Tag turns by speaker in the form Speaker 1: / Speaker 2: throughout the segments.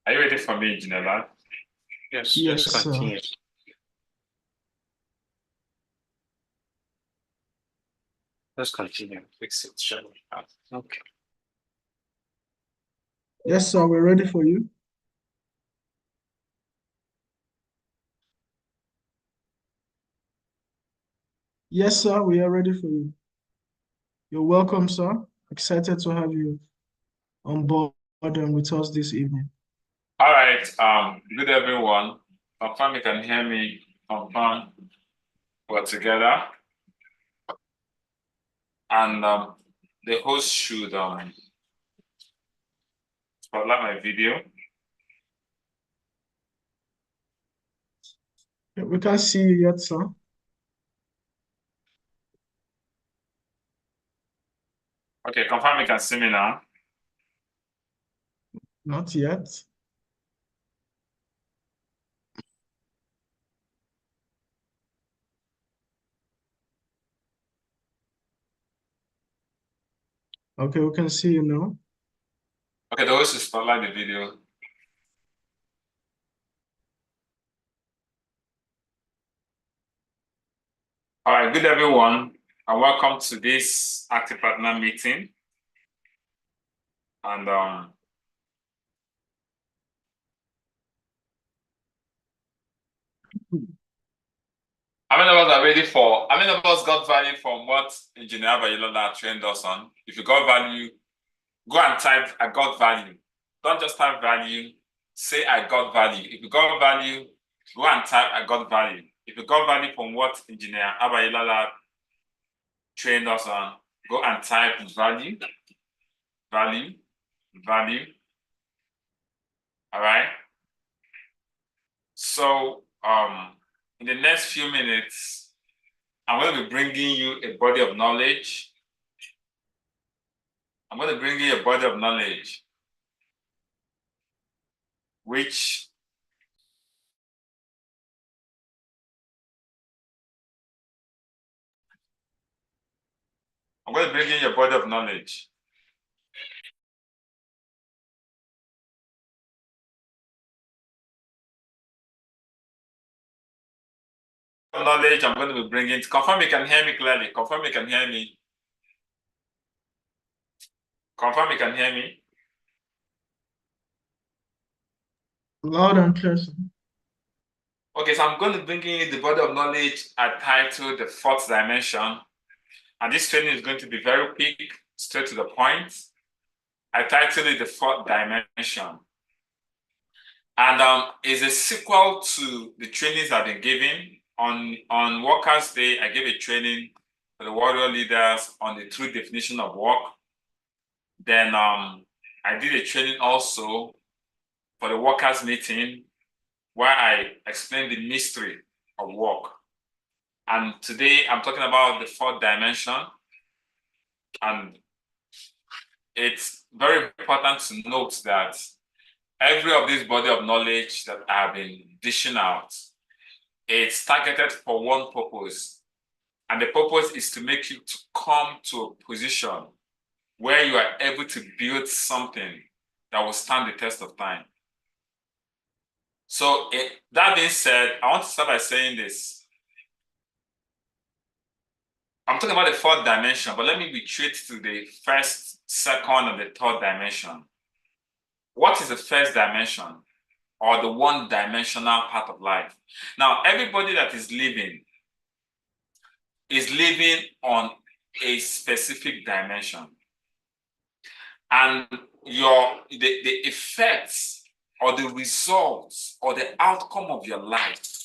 Speaker 1: Are you ready for me, Janela?
Speaker 2: Yes,
Speaker 3: Yes,
Speaker 2: let's continue. Let's continue. Fix it, shall we? Okay.
Speaker 3: Yes, sir, we're ready for you. Yes, sir, we are ready for you. You're welcome, sir. Excited to have you on board and with us this evening.
Speaker 1: All right. Good everyone. Confirm you can hear me. Confirm we're together. And the host should spotlight my video.
Speaker 3: We can't see you yet, sir.
Speaker 1: Okay, confirm you can see me now.
Speaker 3: Not yet. Okay, we can see you now.
Speaker 1: Okay, the host should spotlight the video. All right, good everyone, and welcome to this Active Partner meeting. And how many of us are ready for? How many of us got value from what Engineer Abayilola trained us on? If you got value, go and type "I got value." Don't just type value. Say "I got value." If you got value, go and type "I got value." If you got value from what Engineer Abayilola trained us on, go and type value, value, value. All right. So in the next few minutes, I'm going to be bringing you a body of knowledge. I'm going to bring you a body of knowledge which I'm going to bring in your body of knowledge. Knowledge I'm going to be bringing. Confirm you can hear me clearly. Confirm you can hear me. Confirm you can hear me.
Speaker 3: Loud and clear, sir.
Speaker 1: Okay, so I'm going to bring in the body of knowledge I titled the fourth dimension. And this training is going to be very quick, straight to the point. I titled it the fourth dimension. And it's a sequel to the trainings I've been giving. On Workers' Day, I gave a training for the warrior leaders on the true definition of work. Then I did a training also for the workers' meeting where I explained the mystery of work. And today I'm talking about the fourth dimension. And it's very important to note that every of this body of knowledge that I've been dishing out, it's targeted for one purpose. And the purpose is to make you to come to a position where you are able to build something that will stand the test of time. So that being said, I want to start by saying this. I'm talking about the fourth dimension, but let me retreat to the first, second, and the third dimension. What is the first dimension or the one-dimensional part of life? Now, everybody that is living on a specific dimension. And the effects or the results or the outcome of your life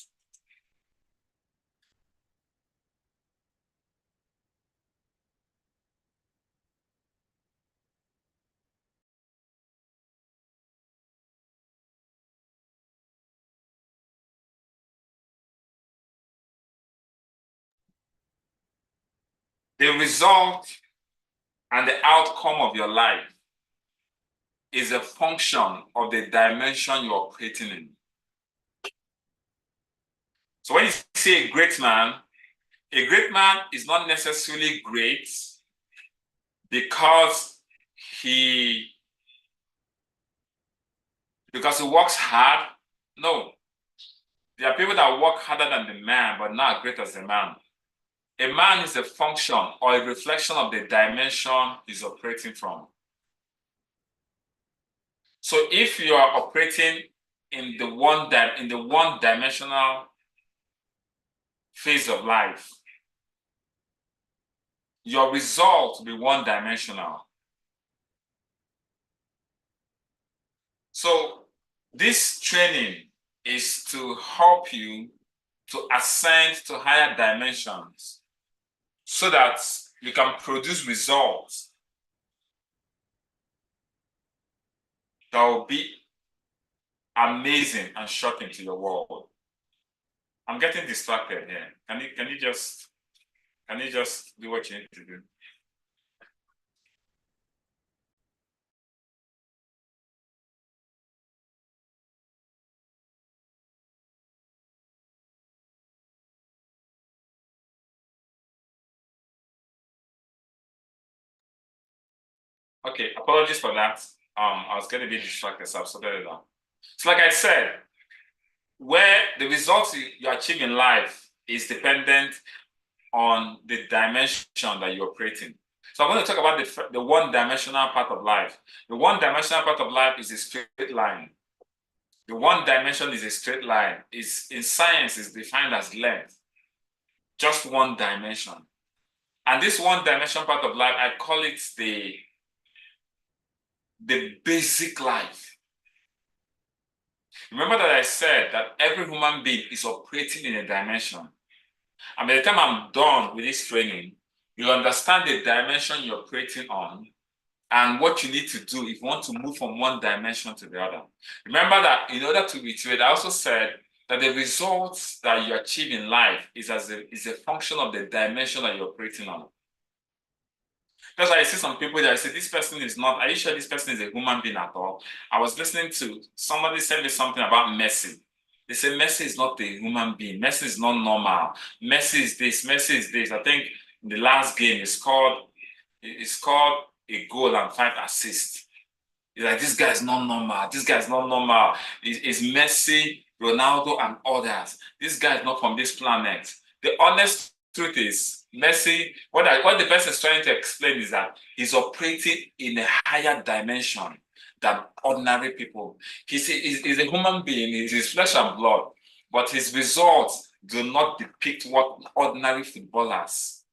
Speaker 1: the result and the outcome of your life is a function of the dimension you're operating in. So when you say a great man is not necessarily great because he because he works hard. No. There are people that work harder than the man, but not as great as the man. A man is a function or a reflection of the dimension he's operating from. So if you are operating in the one-dimensional phase of life, your result will be one-dimensional. So this training is to help you to ascend to higher dimensions so that you can produce results that will be amazing and shocking to your world. I'm getting distracted here. Can you just do what you need to do? Okay, apologies for that. I was getting a bit distracted, so I've sorted it out. So like I said, where the results you achieve in life is dependent on the dimension that you operate in. So I'm going to talk about the one-dimensional part of life. The one-dimensional part of life is a straight line. The one dimension is a straight line. In science, is defined as length. Just one dimension. And this one dimension part of life, I call it the basic life. Remember that I said that every human being is operating in a dimension. And by the time I'm done with this training, you understand the dimension you're operating on and what you need to do if you want to move from one dimension to the other. Remember that in order to reiterate, I also said that the results that you achieve in life is a function of the dimension that you're operating on. Because I see some people that I say, this person is not, are you sure this person is a human being at all? I was listening to somebody send me something about Messi. They say Messi is not a human being. Messi is not normal. Messi is this, Messi is this. I think in the last game it's called a goal and 5 assists. It's like, this guy is not normal. This guy is not normal. It's Messi, Ronaldo, and others. This guy is not from this planet. The honest truth is, Messi, what the person is trying to explain is that he's operating in a higher dimension than ordinary people. He's a human being, he's flesh and blood, but his results do not depict what ordinary footballers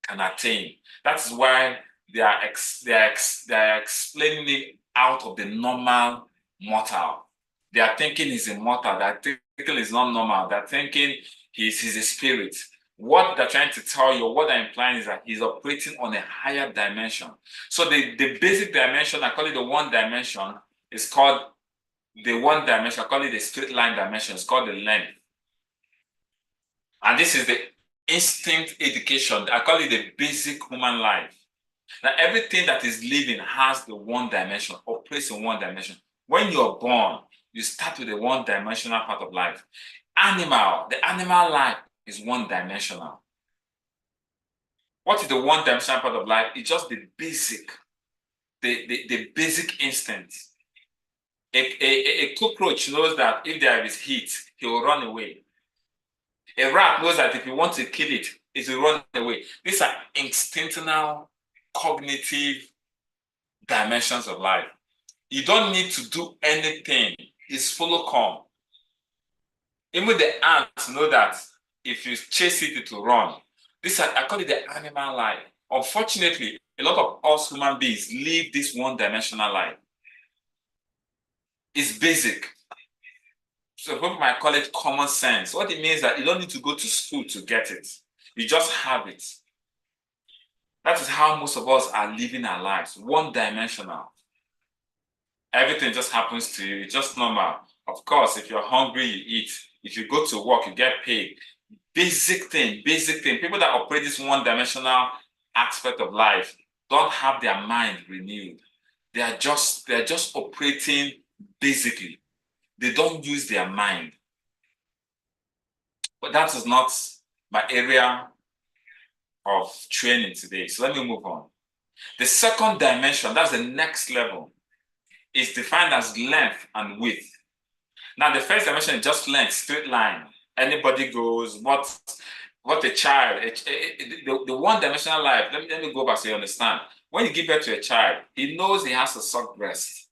Speaker 1: can attain. That's why they are explaining it out of the normal mortal. They are thinking he's immortal. They are thinking he's not normal. They're thinking he's a spirit. What they're trying to tell you, what they're implying is that he's operating on a higher dimension. So the basic dimension, I call it the one dimension, is called the one dimension. I call it the straight line dimension. It's called the length. And this is the instinct education. I call it the basic human life. Now, everything that is living has the one dimension, operates in one dimension. When you're born, you start with the one-dimensional part of life. The animal life is one-dimensional. What is the one-dimensional part of life? It's just the basic, the basic instinct. A cockroach knows that if there is heat, he will run away. A rat knows that if you want to kill it, it will run away. These are instinctual, cognitive dimensions of life. You don't need to do anything. It's follow come. Even the ants know that if you chase it, it will run. I call it the animal life. Unfortunately, a lot of us human beings live this one-dimensional life. It's basic. So people might call it common sense. What it means is that you don't need to go to school to get it. You just have it. That is how most of us are living our lives, one-dimensional. Everything just happens to you. It's just normal. Of course, if you're hungry, you eat. If you go to work, you get paid. Basic thing. People that operate this one-dimensional aspect of life don't have their mind renewed. They're just operating basically. They don't use their mind. But that is not my area of training today. So let me move on. The second dimension, that's the next level. is defined as length and width. Now, the first dimension is just length, straight line. Anybody goes, what a child, the one-dimensional life, let me go back so you understand. When you give birth to a child, he knows he has to suck breast.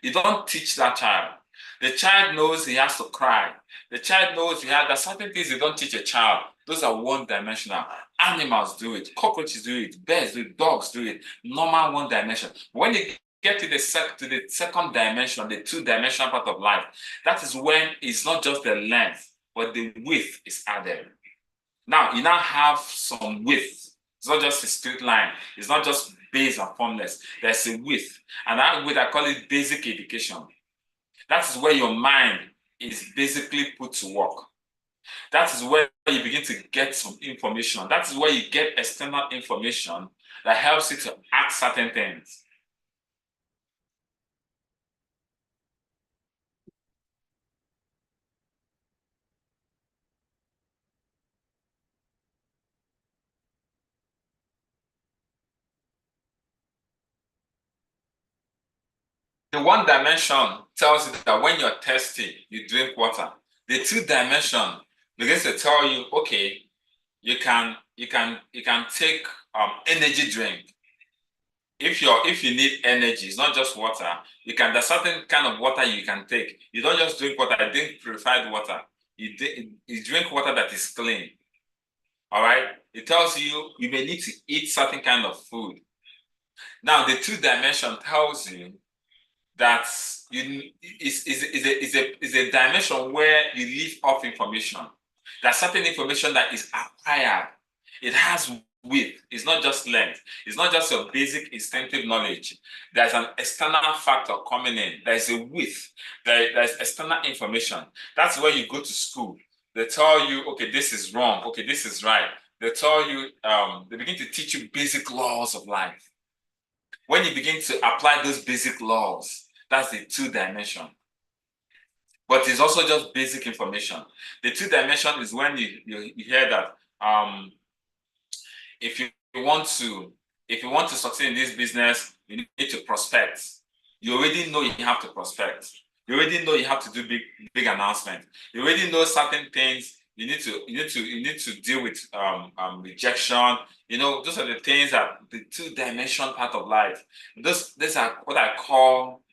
Speaker 1: You don't teach that child. The child knows he has to cry. The child knows there's certain things you don't teach a child. Those are one-dimensional. Animals do it, cockroaches do it, bears do it, dogs do it. Normal one dimension. When you get to the second dimension, the two-dimensional part of life, that is when it's not just the length, but the width is added. Now, you now have some width. It's not just a straight line. It's not just base and formless. There's a width. And that width, I call it basic education. That is where your mind is basically put to work. That is where you begin to get some information. That is where you get external information that helps you to ask certain things. The one dimension tells you that when you're thirsty, you drink water. The two dimension begins to tell you, okay, you can take energy drink. If you need energy, it's not just water. There's certain kind of water you can take. You don't just drink water. I drink purified water. You drink water that is clean. All right. It tells you you may need to eat certain kind of food. Now the two dimension tells you that is a dimension where you leave off information. There's certain information that is acquired. It has width. It's not just length. It's not just your basic instinctive knowledge. There's an external factor coming in. There's a width. There's external information. That's where you go to school. They tell you, okay, this is wrong. Okay, this is right. They tell you, they begin to teach you basic laws of life. When you begin to apply those basic laws, that's the two dimension. But it's also just basic information. The two dimension is when you hear that if you want to succeed in this business, you need to prospect. You already know you have to prospect. You already know you have to do big announcement. You already know certain things. You need to deal with rejection. You know, those are the things that the two-dimension part of life. These are what I call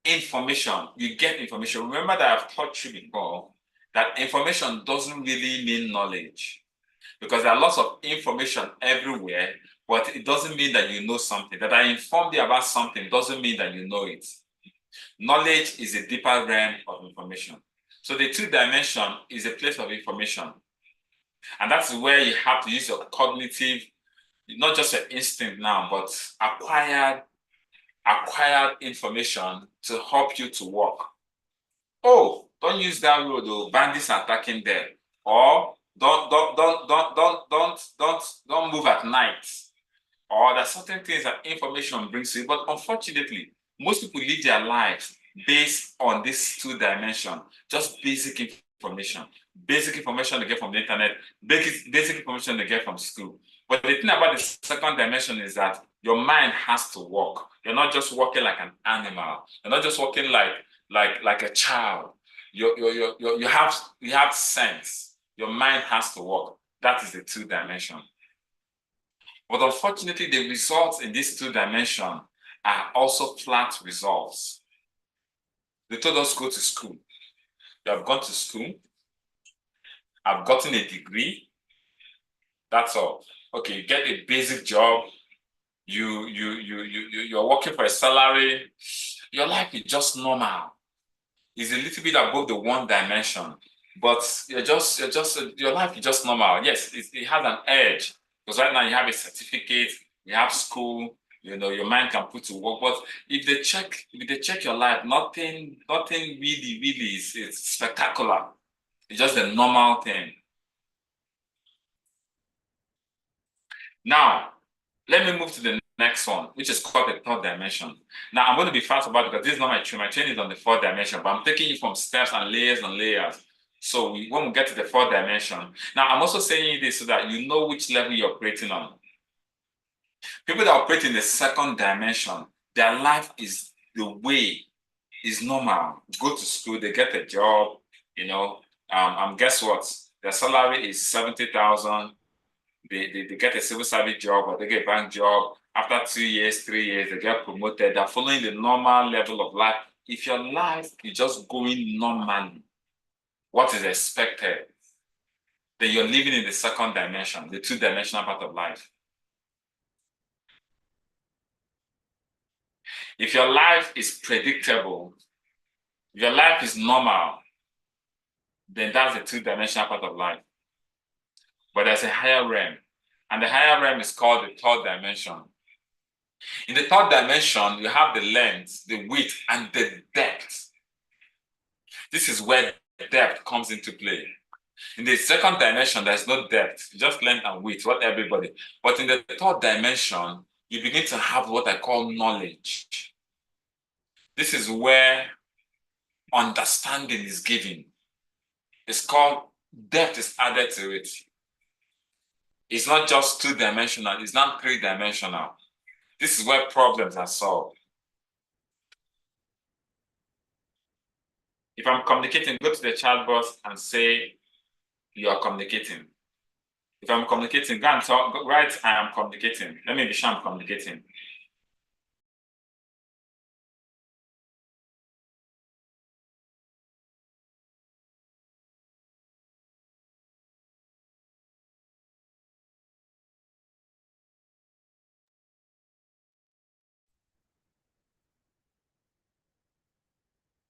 Speaker 1: information. You get information. Remember that I've taught you before that information doesn't really mean knowledge, because there are lots of information everywhere, but it doesn't mean that you know something. That I informed you about something doesn't mean that you know it. Knowledge is a deeper realm of information. So the two dimension is a place of information. And that's where you have to use your cognitive, not just your instinct now, but acquired information to help you to work. Oh, don't use that road, oh, bandits are attacking there. Or don't move at night. Or there's certain things that information brings to you. But unfortunately, most people live their lives based on this two dimension, just basic information. Basic information they get from the internet, basic information they get from school. But the thing about the second dimension is that your mind has to work. You're not just working like an animal. You're not just working like a child. You have sense. Your mind has to work. That is the two dimension. But unfortunately, the results in these two dimensions are also flat results. They told us go to school. You have gone to school. I've gotten a degree. That's all. Okay, you get a basic job. You're working for a salary. Your life is just normal. It's a little bit above the one dimension, but your life is just normal. Yes, it has an edge, because right now you have a certificate, you have school, you know, your mind can put to work. But if they check your life, nothing really is spectacular. It's just a normal thing. Now, let me move to the next one, which is called the third dimension. Now, I'm going to be fast about it because this is not my train. My train is on the fourth dimension, but I'm taking you from steps and layers. So when we get to the fourth dimension, now I'm also saying this so that you know which level you're operating on. People that operate in the second dimension, their life is the way is normal. Go to school, they get a job, guess what? Their salary is 70,000. They get a civil service job or they get a bank job. After 2 years, 3 years, they get promoted. They're following the normal level of life. If your life is just going normally, what is expected, then you're living in the second dimension, the two-dimensional part of life. If your life is predictable, if your life is normal, then that's the two-dimensional part of life. But there's a higher realm, and the higher realm is called the third dimension. In the third dimension, you have the length, the width, and the depth. This is where depth comes into play. In the second dimension, there's no depth, just length and width, what everybody. But in the third dimension, you begin to have what I call knowledge. This is where understanding is given. It's called depth is added to it. It's not just two-dimensional, it's not three-dimensional. This is where problems are solved. If I'm communicating, go to the chat box and say you are communicating. If I'm communicating, go and write I am communicating. Let me be sure I'm communicating.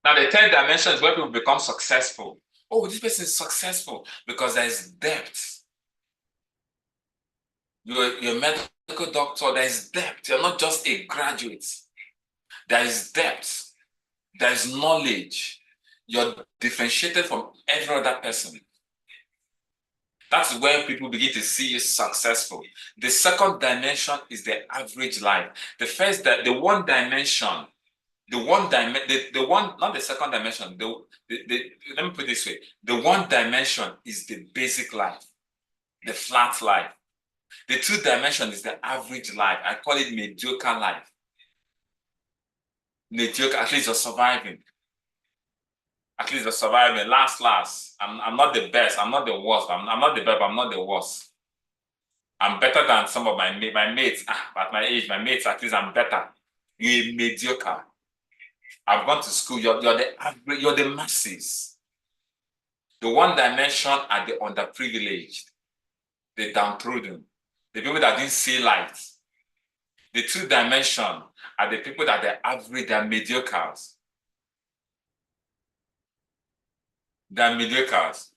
Speaker 1: Now, the third dimension is where people become successful. Oh, this person is successful because there is depth. You're a medical doctor, there is depth. You're not just a graduate. There is depth. There is knowledge. You're differentiated from every other person. That's where people begin to see you successful. The second dimension is the average life. The first, the one dimension, not the second dimension. Let me put it this way: the one dimension is the basic life, the flat life. The two dimension is the average life. I call it mediocre life. Mediocre, at least you're surviving. At least you're surviving. Last. I'm not the best. I'm not the worst. I'm not the best. I'm not the worst. I'm better than some of my mates. At my age, my mates, at least I'm better. You're mediocre. I've gone to school. You're the average. You're the masses. The one dimension are the underprivileged, the downtrodden, the people that didn't see light. The two dimension are the people that are average, they're mediocres. They're mediocres.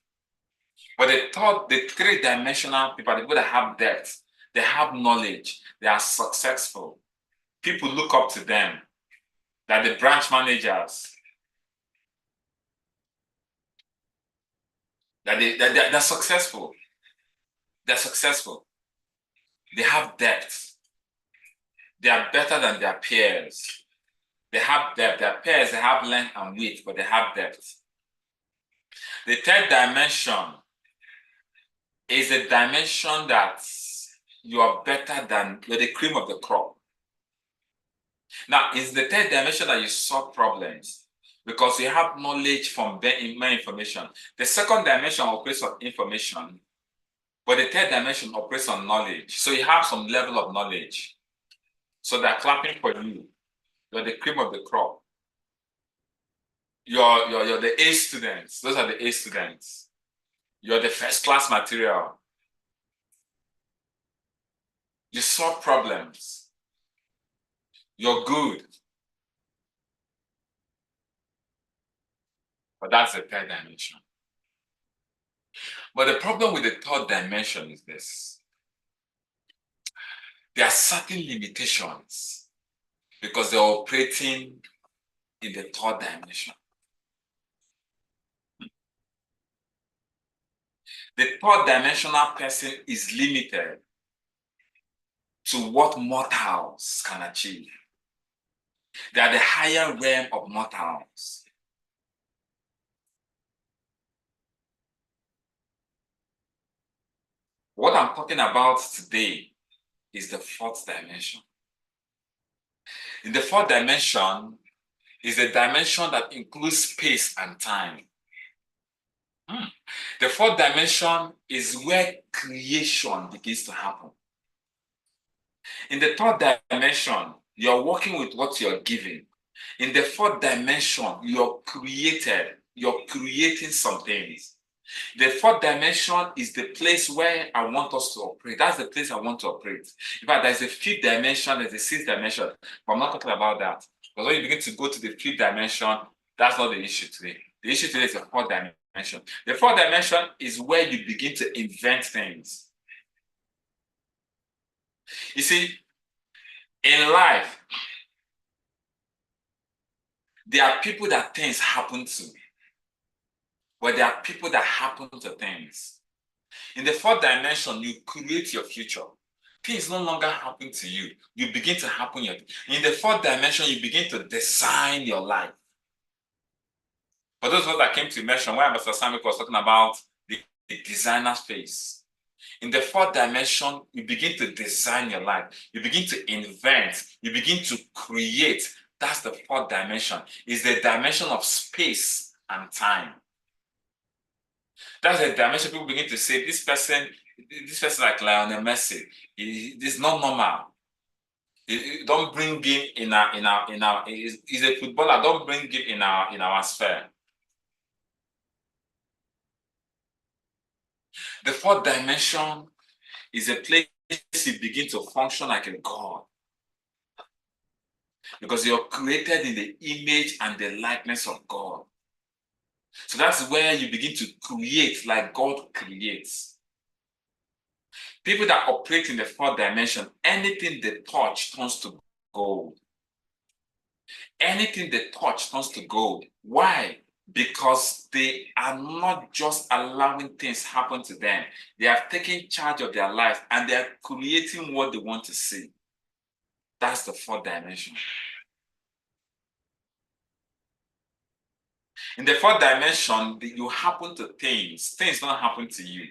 Speaker 1: But the three-dimensional people are the people that have depth, they have knowledge, they are successful. People look up to them. They're the branch managers. They're successful. They're successful. They have depth. They are better than their peers. They have depth. Their peers, they have length and width, but they have depth. The third dimension is a dimension that you are better than, you're the cream of the crop. Now, it's the third dimension that you solve problems because you have knowledge from more information. The second dimension operates on information, but the third dimension operates on knowledge. So you have some level of knowledge. So they're clapping for you. You're the cream of the crop. You're the A students. Those are the A students. You're the first class material. You solve problems. You're good. But that's the third dimension. But the problem with the third dimension is this. There are certain limitations because they're operating in the third dimension. The third dimensional person is limited to what mortals can achieve. They are the higher realm of mortals. What I'm talking about today is the fourth dimension. In the fourth dimension, is a dimension that includes space and time. The fourth dimension is where creation begins to happen. In the third dimension, you're working with what you're given. In the fourth dimension, you're creating some things. The fourth dimension is the place where I want us to operate. That's the place I want to operate. In fact, there's a fifth dimension, there's a sixth dimension, but I'm not talking about that. Because when you begin to go to the fifth dimension, that's not the issue today. The issue today is the fourth dimension. The fourth dimension is where you begin to invent things. You see, in life, there are people that things happen to, but there are people that happen to things. In the fourth dimension, you create your future. Things no longer happen to you. You begin to happen. In the fourth dimension, you begin to design your life. For those of us that came to immersion, where Mr. Samik was talking about the designer space. In the fourth dimension, you begin to design your life. You begin to invent. You begin to create. That's the fourth dimension. It's the dimension of space and time. That's the dimension people begin to say, this person like Lionel Messi, this is not normal. Don't bring him in our he's a footballer, don't bring him in our sphere. The fourth dimension is a place you begin to function like a god. Because you're created in the image and the likeness of God. So that's where you begin to create like God creates. People that operate in the fourth dimension, anything they touch turns to gold. Anything they touch turns to gold. Why? Because they are not just allowing things happen to them. They have taken charge of their life and they are creating what they want to see. That's the fourth dimension. In the fourth dimension, you happen to things. Things don't happen to you.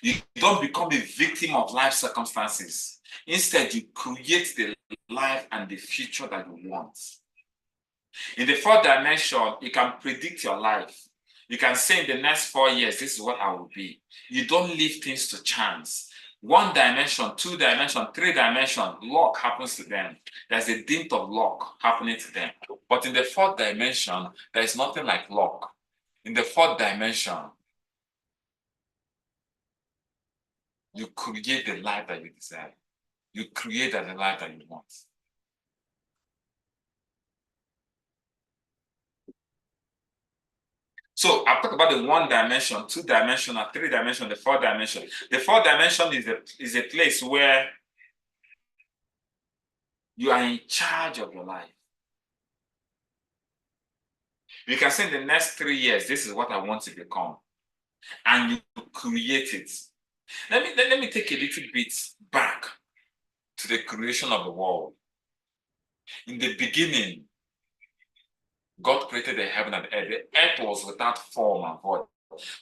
Speaker 1: You don't become a victim of life circumstances. Instead, you create the life and the future that you want. In the fourth dimension, you can predict your life. You can say in the next 4 years, this is what I will be. You don't leave things to chance. 1 dimension, 2 dimension, 3 dimension, luck happens to them. There's a dint of luck happening to them. But in the fourth dimension, there is nothing like luck. In the fourth dimension, you create the life that you desire. You create the life that you want. So I've talked about the 1 dimension, 2 dimension, 3 dimension, the 4 dimension. The 4th dimension is a place where you are in charge of your life. You can say in the next 3 years, this is what I want to become. And you create it. Let me take a little bit back to the creation of the world. In the beginning, God created the heaven and the earth. The earth was without form and void.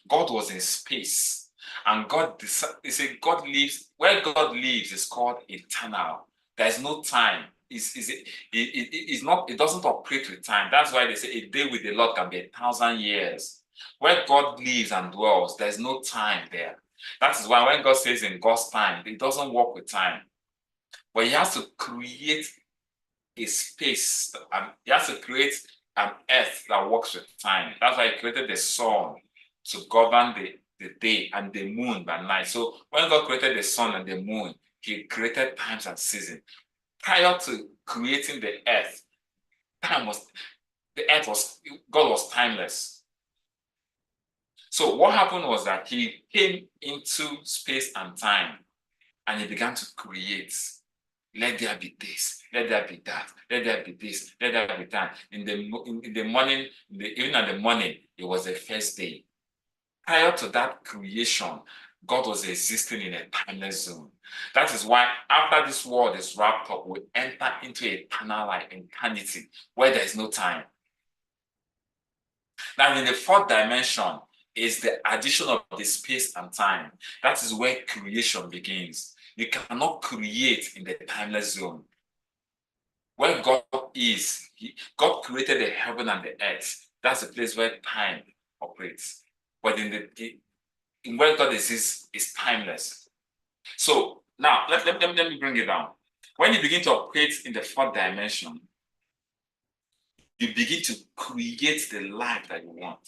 Speaker 1: God was in space. And God decided, God lives, where God lives is called eternal. There's no time. It doesn't operate with time. That's why they say a day with the Lord can be 1,000 years. Where God lives and dwells, there's no time there. That is why when God says in God's time, it doesn't work with time. But he has to create a space, and he has to create an earth that works with time. That's why he created the sun to govern the day and the moon by night. So when God created the sun and the moon, he created times and seasons. Prior to creating the earth, God was timeless. So what happened was that he came into space and time and he began to create. Let there be this, let there be that, let there be this, let there be that. In the morning, even at the morning, it was the first day. Prior to that creation, God was existing in a timeless zone. That is why after this world is wrapped up, we enter into eternal life, eternity, where there is no time. Now, in the 4th dimension is the addition of the space and time. That is where creation begins. You cannot create in the timeless zone. Where God is, God created the heaven and the earth. That's the place where time operates. But in where God is timeless. So now let me bring it down. When you begin to operate in the fourth dimension, you begin to create the life that you want.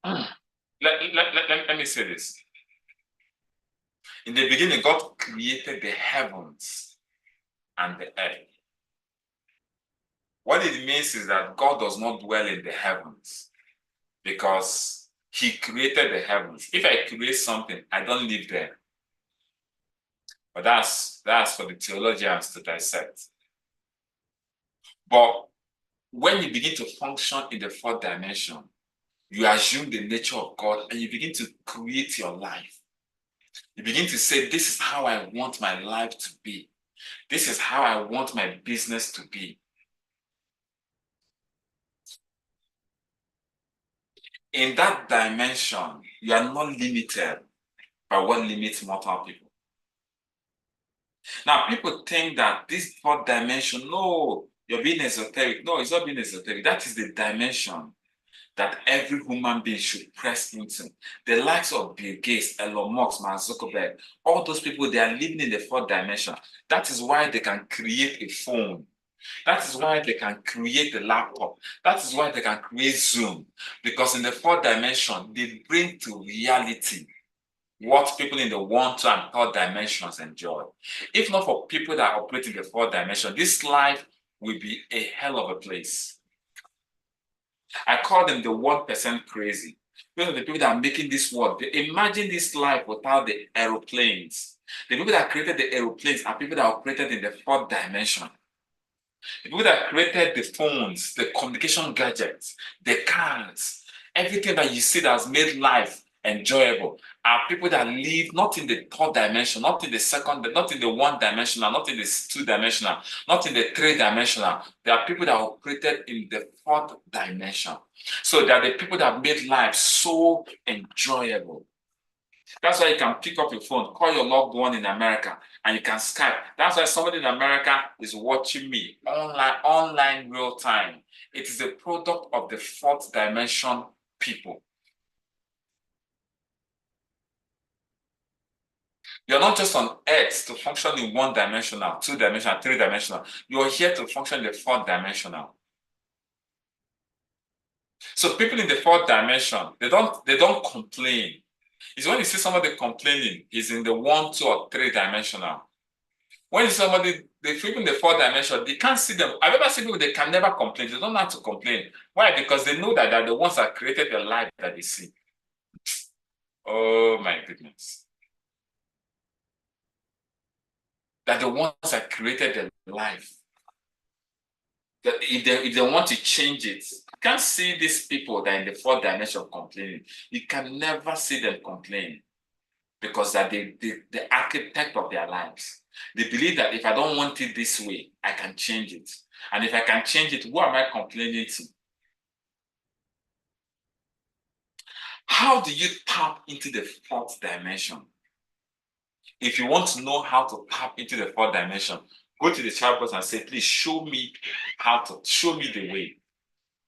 Speaker 1: Let me say this. In the beginning, God created the heavens and the earth. What it means is that God does not dwell in the heavens because He created the heavens. If I create something, I don't live there. But that's for the theologians to dissect. But when you begin to function in the fourth dimension, you assume the nature of God and you begin to create your life. You begin to say, this is how I want my life to be. This is how I want my business to be. In that dimension, you are not limited by what limits mortal people. Now, people think that this fourth dimension, no, you're being esoteric. No, it's not being esoteric. That is the dimension that every human being should press into. The likes of Bill Gates, Elon Musk, Mark Zuckerberg, all those people, they are living in the fourth dimension. That is why they can create a phone. That is why they can create a laptop. That is why they can create Zoom. Because in the fourth dimension, they bring to reality what people in the 1, 2, and 3 dimensions enjoy. If not for people that operate in the fourth dimension, this life will be a hell of a place. I call them the 1% crazy. Those are the people that are making this world. Imagine this life without the aeroplanes. The people that created the aeroplanes are people that operated in the fourth dimension. The people that created the phones, the communication gadgets, the cars, everything that you see that has made life enjoyable are people that live not in the third dimension, not in the second, not in the 1 dimensional, not in the 2 dimensional, not in the 3 dimensional. There are people that operated in the fourth dimension. So they are the people that made life so enjoyable. That's why you can pick up your phone, call your loved one in America, and you can Skype. That's why somebody in America is watching me online real time. It is a product of the fourth dimension people. You're not just on earth to function in 1 dimensional, 2 dimensional, 3 dimensional. You're here to function in the 4th dimensional. So people in the 4th dimension, they don't complain. It's when you see somebody complaining, he's in the 1, 2, or 3 dimensional. When you see somebody, the people in the 4th dimension, they can't see them. I've ever seen people, they can never complain. They don't have to complain. Why? Because they know that they're the ones that created the life that they see. Oh my goodness. They're the ones that created the life. That if they want to change it, you can't see these people that are in the 4th dimension complaining. You can never see them complain because they're the architect of their lives. They believe that if I don't want it this way, I can change it. And if I can change it, who am I complaining to? How do you tap into the 4th dimension? If you want to know how to tap into the 4th dimension, go to the chat box and say, please show me show me the way.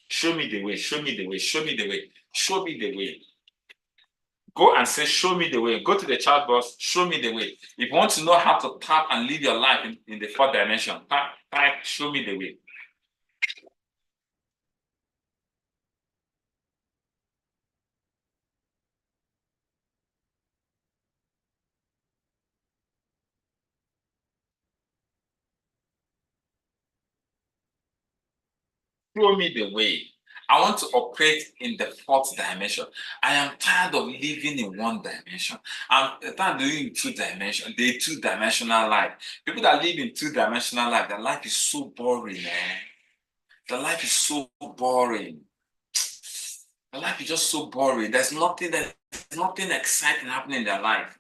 Speaker 1: Show me the way, show me the way, show me the way, show me the way. Go and say, show me the way. Go to the chat box, show me the way. If you want to know how to tap and live your life in the 4th dimension, type, show me the way. Show me the way. I want to operate in the 4th dimension. I am tired of living in 1 dimension. I'm tired of living in 2 dimension, the 2-dimensional life. People that live in 2-dimensional life, their life is so boring, man. The life is so boring. The life is just so boring. There's nothing exciting happening in their life.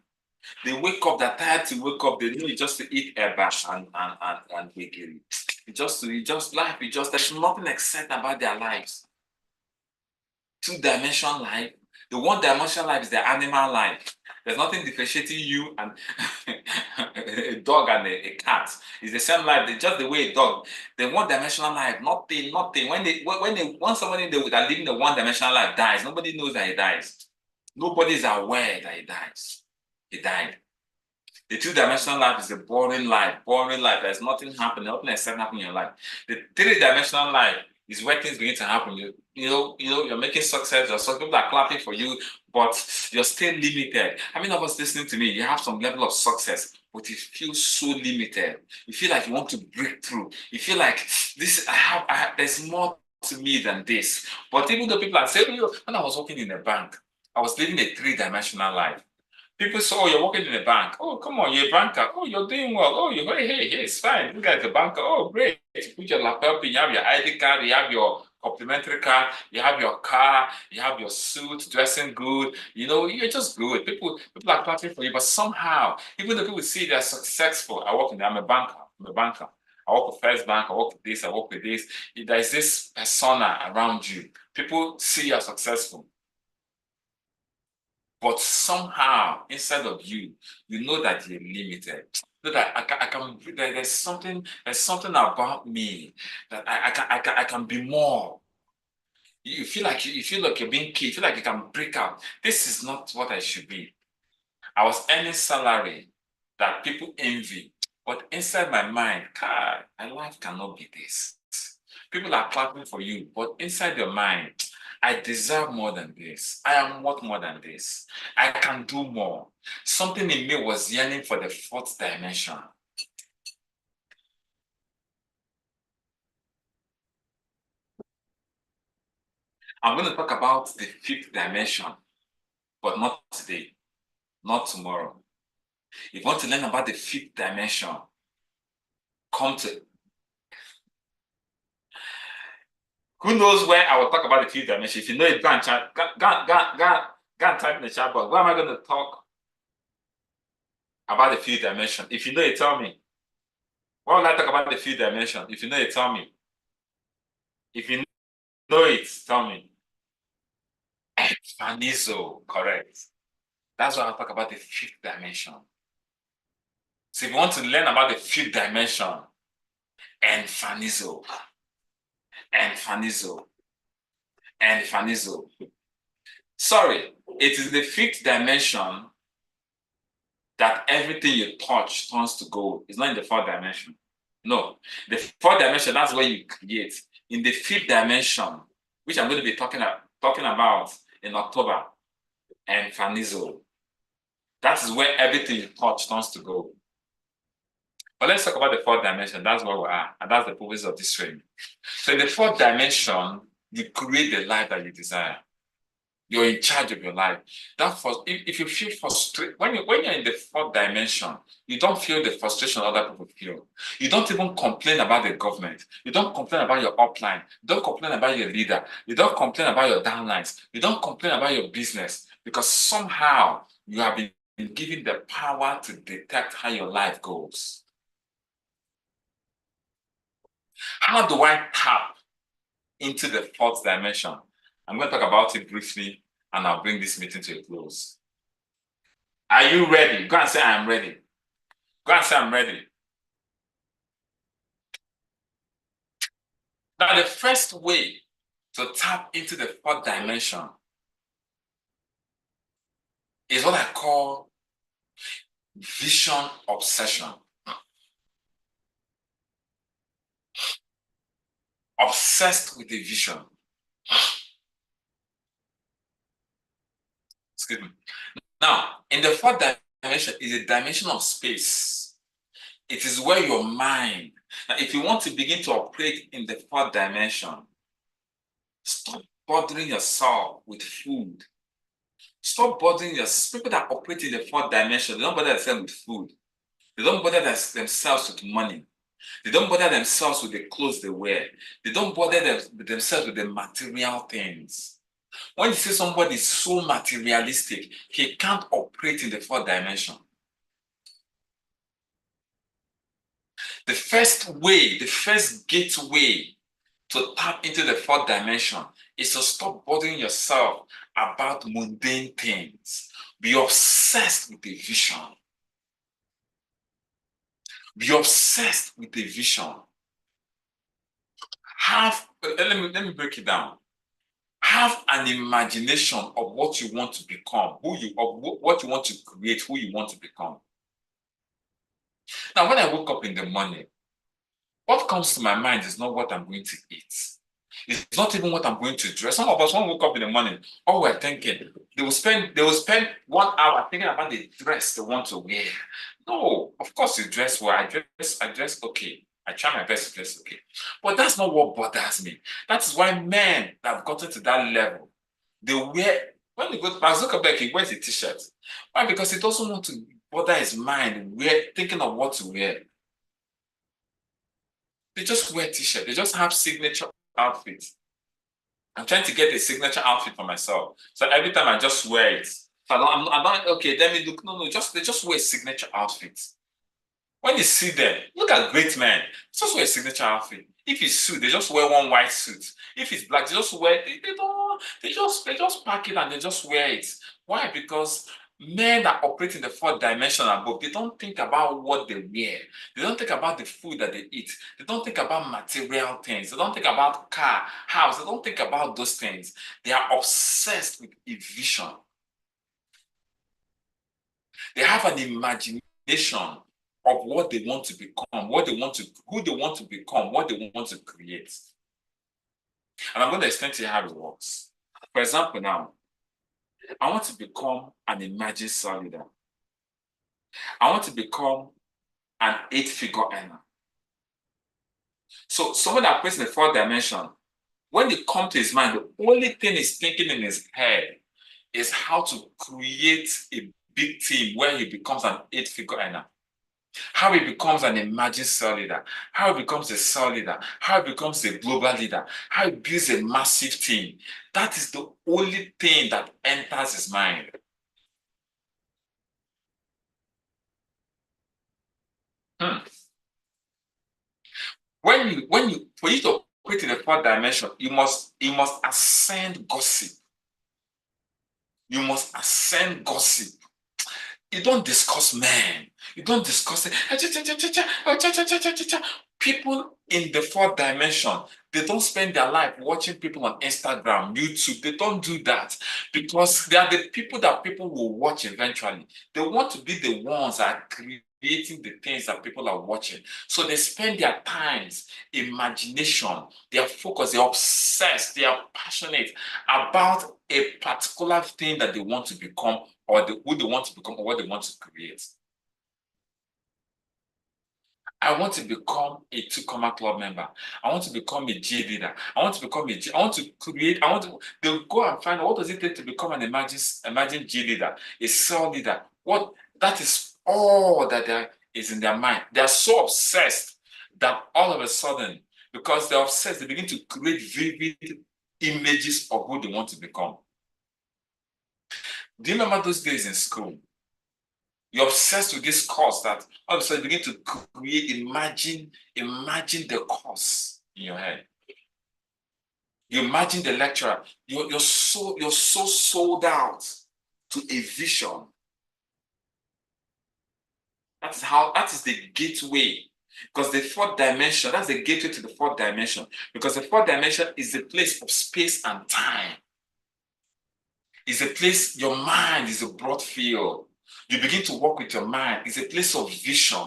Speaker 1: They wake up, they're tired to wake up. They know it's just to eat a bash and bakery. There's nothing exciting about their lives. 2-dimension life. The 1-dimensional life is the animal life. There's nothing differentiating you and a dog and a cat. It's the same life. It's just the way a dog, the one-dimensional life, nothing. When somebody that living the one-dimensional life dies, nobody knows that he dies. Nobody is aware that he dies. He died. The two-dimensional life is a boring life. Boring life. There's nothing happening. Nothing except happening in your life. The three-dimensional life is where things begin to happen. You're making success. People are clapping for you, but you're still limited. How many of us listening to me? You have some level of success, but it feels so limited. You feel like you want to break through. You feel like this. There's more to me than this. But even though people are saying, when I was working in a bank, I was living a three-dimensional life. People say, oh, you're working in a bank. Oh, come on, you're a banker. Oh, you're doing well. Oh, hey, it's fine. You guys are a banker. Oh, great. You put your laptop in, you have your ID card, you have your complimentary card, you have your car, you have your suit, dressing good. You're just good. People are clapping for you, but somehow, even though people see they're successful, I'm a banker. I work with First Bank, I work with this, I work with this. There's this persona around you. People see you're successful. But somehow, inside of you, you know that you're limited. So that I can. There's something about me that I can be more. You feel like you're being killed. You feel like you can break out. This is not what I should be. I was earning salary that people envy, but inside my mind, God, my life cannot be this. People are clapping for you, but inside your mind, I deserve more than this. I am worth more than this. I can do more. Something in me was yearning for the fourth dimension. I'm going to talk about the fifth dimension, but not today, not tomorrow. If you want to learn about the fifth dimension, come to. Who knows where I will talk about the fifth dimension? If you know it, go and type in the chat box. Where am I going to talk about the fifth dimension? If you know it, tell me. Why will I talk about the fifth dimension? If you know it, tell me. If you know it, tell me. Emphanizo, correct. That's why I'll talk about the fifth dimension. So if you want to learn about the fifth dimension, emphanizo. Sorry, it is the fifth dimension that everything you touch turns to gold. It's not in the fourth dimension. No, the fourth dimension, that's where you create. In the fifth dimension, which I'm going to be talking about in October, emphanizo. That is where everything you touch turns to gold. But let's talk about the fourth dimension. That's where we are, and that's the purpose of this training. So in the fourth dimension, you create the life that you desire. You're in charge of your life. If you feel frustrated, when you're in the fourth dimension, you don't feel the frustration other people feel. You don't even complain about the government. You don't complain about your upline. You don't complain about your leader. You don't complain about your downlines. You don't complain about your business, because somehow you have been given the power to detect how your life goes. How do I tap into the fourth dimension? I'm going to talk about it briefly, and I'll bring this meeting to a close. Are you ready? Go and say, I am ready. Go and say, I'm ready. Now, the first way to tap into the fourth dimension is what I call vision obsession. Obsessed with a vision. Excuse me. Now, in the fourth dimension is a dimension of space. It is where your mind. Now, if you want to begin to operate in the fourth dimension, stop bothering yourself with food. Stop bothering yourself. People that operate in the fourth dimension, they don't bother themselves with food. They don't bother themselves with money. They don't bother themselves with the clothes they wear. They don't bother themselves with the material things. When you see somebody so materialistic, he can't operate in the fourth dimension. The first gateway to tap into the fourth dimension is to stop bothering yourself about mundane things. Be obsessed with a vision. Be obsessed with a vision. Let me break it down. Have an imagination of what you want to become, what you want to create, who you want to become. Now, when I woke up in the morning, what comes to my mind is not what I'm going to eat. It's not even what I'm going to dress. Some of us, when we wake up in the morning, all we're thinking, they will spend 1 hour thinking about the dress they want to wear. No, of course you dress well. I dress okay. I try my best to dress okay. But that's not what bothers me. That's why men that have gotten to that level, they wear, when you go to Mark Zuckerberg, he wears a t-shirt. Why? Because he doesn't want to bother his mind thinking of what to wear. They just wear t-shirt. They just have signature outfits. I'm trying to get a signature outfit for myself. So every time I just wear it. So I'm not okay, let me look. No, they just wear signature outfits. When you see them, look at great men. Just wear a signature outfit. If it's suit, they just wear one white suit. If it's black, they just wear they just pack it and they just wear it. Why? Because men that operate in the fourth dimension above, they don't think about what they wear. They don't think about the food that they eat. They don't think about material things. They don't think about car, house. They don't think about those things. They are obsessed with a vision. They have an imagination of what they want to become, who they want to become, what they want to create. And I'm going to explain to you how it works. For example, now, I want to become an emerging cell leader. I want to become an 8-figure earner. So someone that plays in the fourth dimension, when it comes to his mind, the only thing he's thinking in his head is how to create a big team where he becomes an 8-figure earner. How he becomes an emerging cell leader, how he becomes a cell leader, how he becomes a global leader, how he builds a massive team. That is the only thing that enters his mind. For you to operate in the fourth dimension, you must ascend gossip. You must ascend gossip. You don't discuss men. You don't discuss it. People in the fourth dimension, they don't spend their life watching people on Instagram, YouTube. They don't do that because they are the people that people will watch eventually. They want to be the ones that are creating the things that people are watching. So they spend their times, imagination, their focus, they're obsessed, they are passionate about a particular thing that they want to become, or who they want to become, or what they want to create. I want to become a 2 Club member. I want to become a G leader. I want to create, they'll go and find out what does it take to become an emerging G leader, a cell leader. That is all that there is in their mind. They are so obsessed that all of a sudden, because they're obsessed, they begin to create vivid images of who they want to become. Do you remember those days in school? You're obsessed with this course that all of a sudden you begin to imagine the course in your head. You imagine the lecturer. You're so sold out to a vision. That is the gateway. Because the fourth dimension, that's the gateway to the fourth dimension. Because the fourth dimension is the place of space and time. It's a place, your mind is a broad field. You begin to work with your mind. It's a place of vision.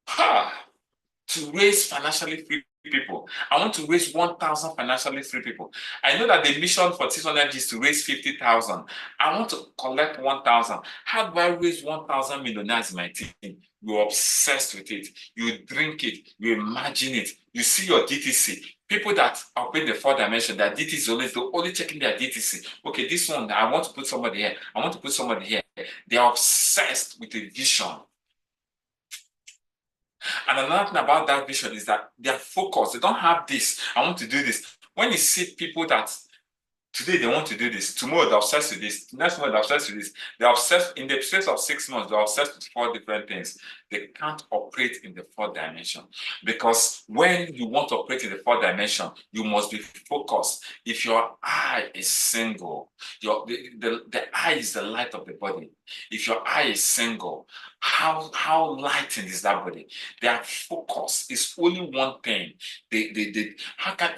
Speaker 1: To raise financially free people. I want to raise 1,000 financially free people. I know that the mission for 600 is to raise 50,000. I want to collect 1,000. How do I raise 1,000 millionaires in my team? You're obsessed with it. You drink it. You imagine it. You see your DTC. People that operate the fourth dimension, their DTC is always only checking their DTC. Okay, this one, I want to put somebody here. I want to put somebody here. They are obsessed with a vision. And another thing about that vision is that they are focused. They don't have this. I want to do this. When you see people that Today they want to do this. Tomorrow they're obsessed with this. Next month they're obsessed with this. They're obsessed in the space of 6 months. They're obsessed with 4 different things. They can't operate in the 4th dimension, because when you want to operate in the 4th dimension, you must be focused. If your eye is single, the eye is the light of the body. If your eye is single, how lightened is that body? Their focus is only one thing. Can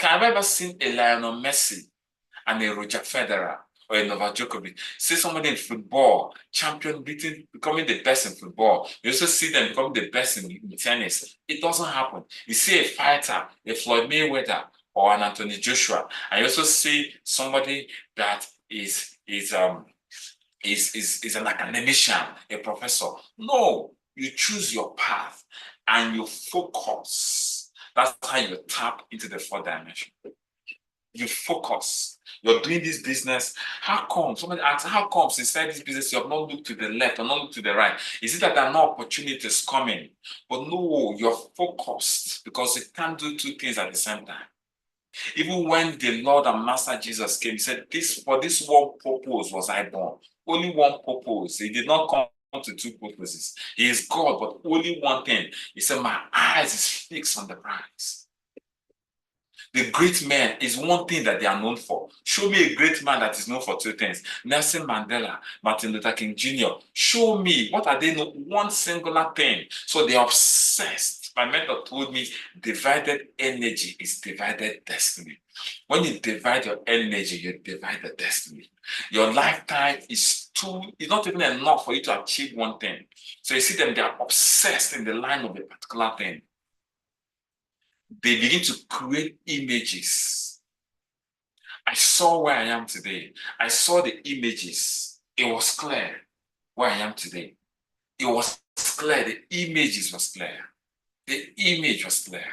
Speaker 1: I ever seen a Lionel Messi and a Roger Federer or a Novak Djokovic? See somebody in football, champion, becoming the best in football. You also see them becoming the best in tennis. It doesn't happen. You see a fighter, a Floyd Mayweather or an Anthony Joshua, and you also see somebody that is an academician, a professor. No, you choose your path and you focus. That's how you tap into the 4th dimension. You focus. You're doing this business. How come? Somebody asks, how comes inside this business you have not looked to the left or not looked to the right? Is it that there are no opportunities coming? But no, you're focused, because you can't do 2 things at the same time. Even when the Lord and Master Jesus came, he said, for this one purpose was I born. Only one purpose. He did not come to 2 purposes. He is God, but only one thing. He said, my eyes is fixed on the prize. The great men is one thing that they are known for. Show me a great man that is known for 2 things. Nelson Mandela, Martin Luther King Jr. Show me, what are they known? One singular thing. So they are obsessed. My mentor told me, divided energy is divided destiny. When you divide your energy, you divide the destiny. Your lifetime is not even enough for you to achieve one thing. So you see them, they are obsessed in the line of a particular thing. They begin to create images. I saw where I am today. I saw the images. It was clear where I am today. It was clear. The images was clear. The image was clear.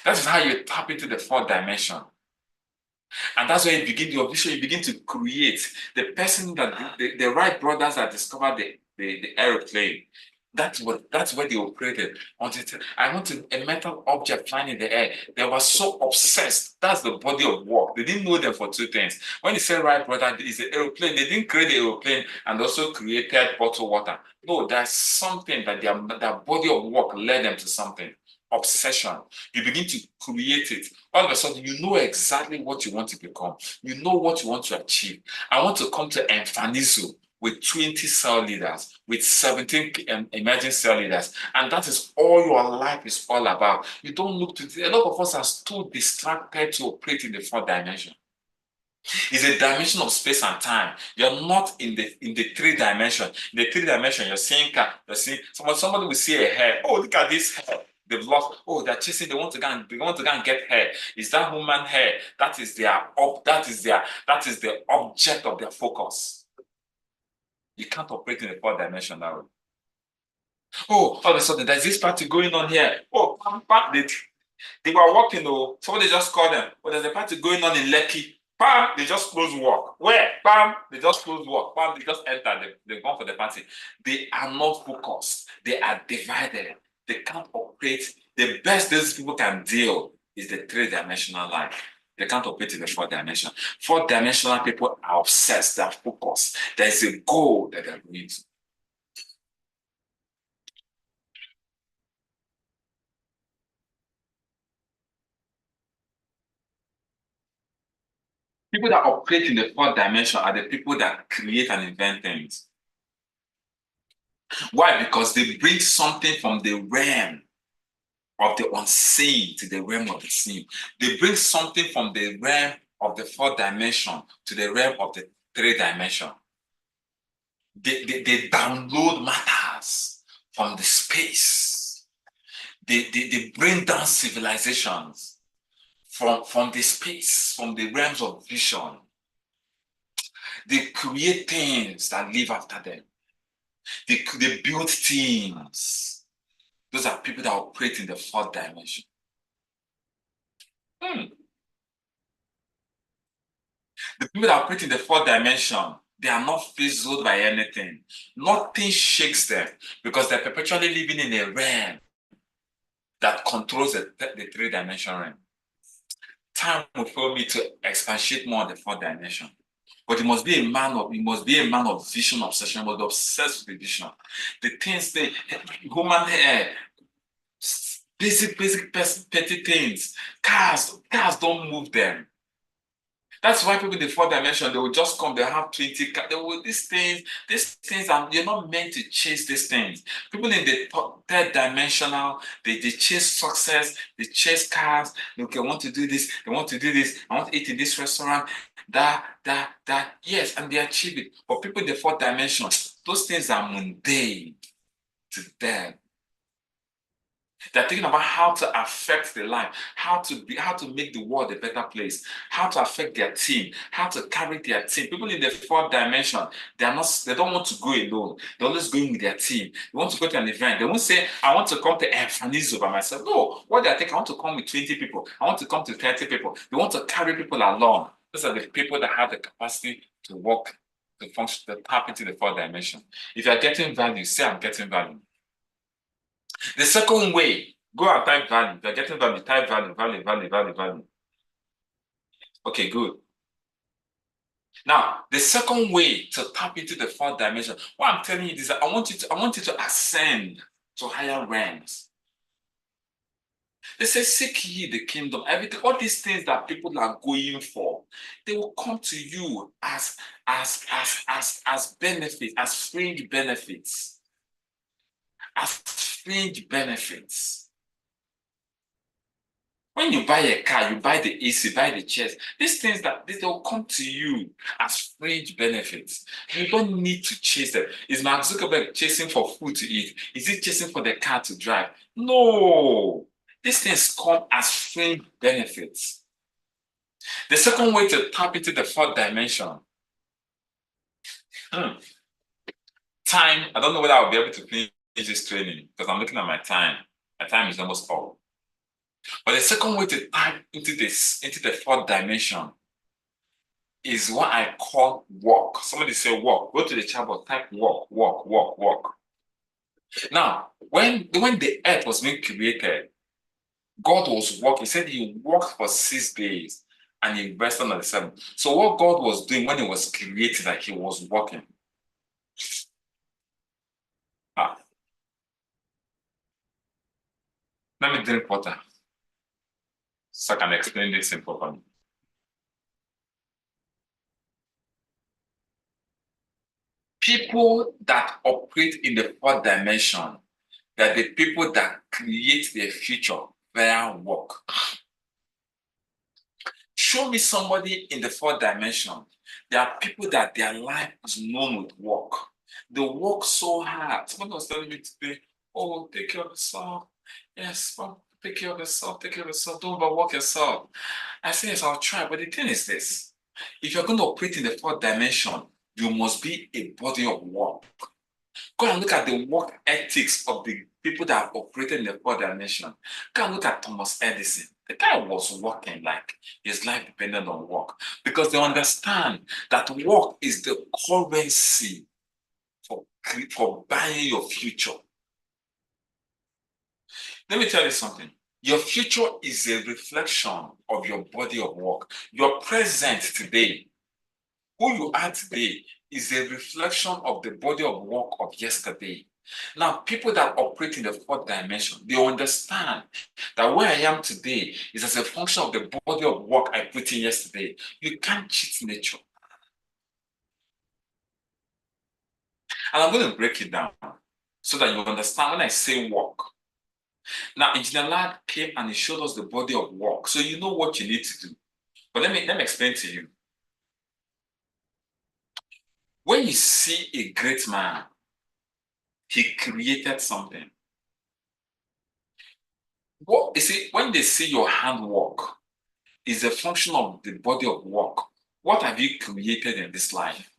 Speaker 1: That is how you tap into the 4th dimension. And that's where you begin your vision. You begin to create. The person that the Wright brothers that discovered the aeroplane, that's where they operated. I wanted a metal object flying in the air. They were so obsessed. That's the body of work. They didn't know them for 2 things. When they said Wright brother is an aeroplane, they didn't create the aeroplane and also created bottled water. No, there's something that their body of work led them to something. Obsession. You begin to create it. All of a sudden, you know exactly what you want to become. You know what you want to achieve. I want to come to Enfanizo with 20 cell leaders, with 17 emerging cell leaders. And that is all your life is all about. You don't look to a lot of us are too distracted to operate in the 4th dimension. It's a dimension of space and time. You're not in the 3 dimension. In the 3 dimension, you're seeing somebody will see a hair. Oh, look at this hair. They've lost. Oh, they're chasing. They want to go and get hair. Is that human hair? That is the object of their focus. You can't operate in the 4th dimension that way. Oh, all of a sudden there's this party going on here. Oh, they were walking. Oh, somebody just called them. Oh, there's a party going on in Lekki. Bam, they just close work. Where? Bam, they just close work. Bam, they just enter. They've gone for the party. They are not focused. They are divided. They can't operate. The best these people can deal is the 3-dimensional life. They can't operate in the 4th dimension. 4th-dimensional people are obsessed. They are focused. There's a goal that they're going to. People that operate in the 4th dimension are the people that create and invent things. Why? Because they bring something from the realm of the unseen to the realm of the seen. They bring something from the realm of the 4th dimension to the realm of the 3rd dimension. They download matters from the space. They bring down civilizations from the space, from the realms of vision. They create things that live after them. They build teams. Those are people that operate in the 4th dimension. The people that operate in the 4th dimension, they are not fizzled by anything. Nothing shakes them because they're perpetually living in a realm that controls the 3-dimension realm. time will fail me to expatiate more on the fourth dimension. But you must be a man of vision obsession, but obsessed with the vision. The things they human hair, basic petty things. Cars don't move them. That's why people in the fourth dimension, they will just come, they'll have 20 cars, they will these things, and you're not meant to chase these things. People in the third dimensional, they chase success, they chase cars, okay, I want to do this, I want to eat in this restaurant, yes, and they achieve it. But people in the fourth dimension, those things are mundane to them. They're thinking about how to affect the life, how to make the world a better place, how to affect their team, how to carry their team. People in the fourth dimension, they don't want to go alone. They're always going with their team. They want to go to an event. They won't say, I want to come to Efanizo by myself. No, what they're thinking, I want to come with 20 people. I want to come to 30 people. They want to carry people along. Those are the people that have the capacity to work, to function, to tap into the fourth dimension. If you're getting value, say I'm getting value. The second way, go and type value. If you're getting value, type value. Okay, good. Now, the second way to tap into the fourth dimension, what I'm telling you is that I want you to ascend to higher realms. They say, seek ye the kingdom. Everything, all these things that people are going for, they will come to you as benefits, as fringe benefits. As fringe benefits. When you buy a car, you buy the AC, buy the chairs. These things they'll come to you as fringe benefits. You don't need to chase them. Is Mark Zuckerberg chasing for food to eat? Is he chasing for the car to drive? No. These things come as fringe benefits. The second way to tap into the fourth dimension. Time. I don't know whether I'll be able to finish this training because I'm looking at my time. My time is almost up. But the second way to tap into the fourth dimension is what I call walk. Somebody say walk. Go to the chat box, type walk. Now, when the earth was being created, God was walking. He said he walked for 6 days and he rested on the seventh. So what God was doing when he was created, like he was walking. Let me drink water so I can explain this in properly. People that operate in the fourth dimension, they're the people that create their future via work. Show me somebody in the fourth dimension. There are people that their life is known with work. They work so hard. Somebody was telling me today, oh, take care of yourself. Yes, well, take care of yourself, don't overwork yourself. I say, yes, I'll try. But the thing is this, if you're going to operate in the fourth dimension, you must be a body of work. Go and look at the work ethics of the people that have operated in the fourth dimension. Go and look at Thomas Edison. The guy was working like his life depended on work because they understand that work is the currency for buying your future. Let me tell you something. Your future is a reflection of your body of work. Your present today, who you are today, is a reflection of the body of work of yesterday. Now, people that operate in the fourth dimension, they understand that where I am today is as a function of the body of work I put in yesterday. You can't cheat nature. And I'm going to break it down so that you understand when I say work. Now, Engineer Lad came and he showed us the body of work, so you know what you need to do. But let me explain to you. When you see a great man, he created something. What you see, when they see your handwork, is a function of the body of work. What have you created in this life?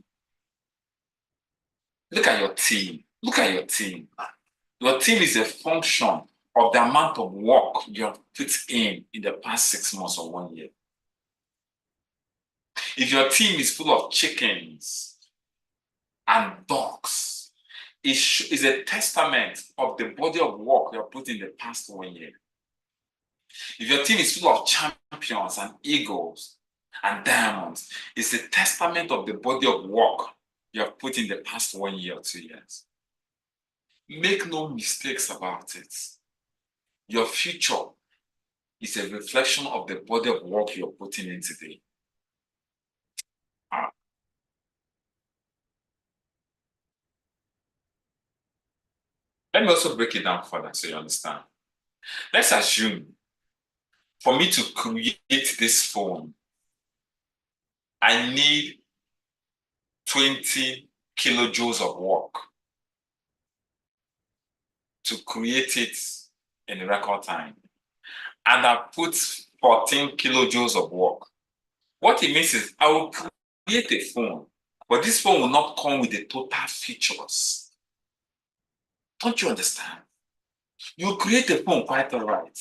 Speaker 1: Look at your team. Look at your team. Your team is a function of the amount of work you have put in the past 6 months or 1 year. If your team is full of chickens and dogs, it is a testament of the body of work you have put in the past 1 year. If your team is full of champions and eagles and diamonds, it's a testament of the body of work you have put in the past 1 year or 2 years. Make no mistakes about it. Your future is a reflection of the body of work you're putting in today. Let me also break it down further so you understand. Let's assume for me to create this phone, I need 20 kilojoules of work to create it in record time. And I put 14 kilojoules of work. What it means is I will create a phone, but this phone will not come with the total features. Don't you understand? You create a phone quite all right,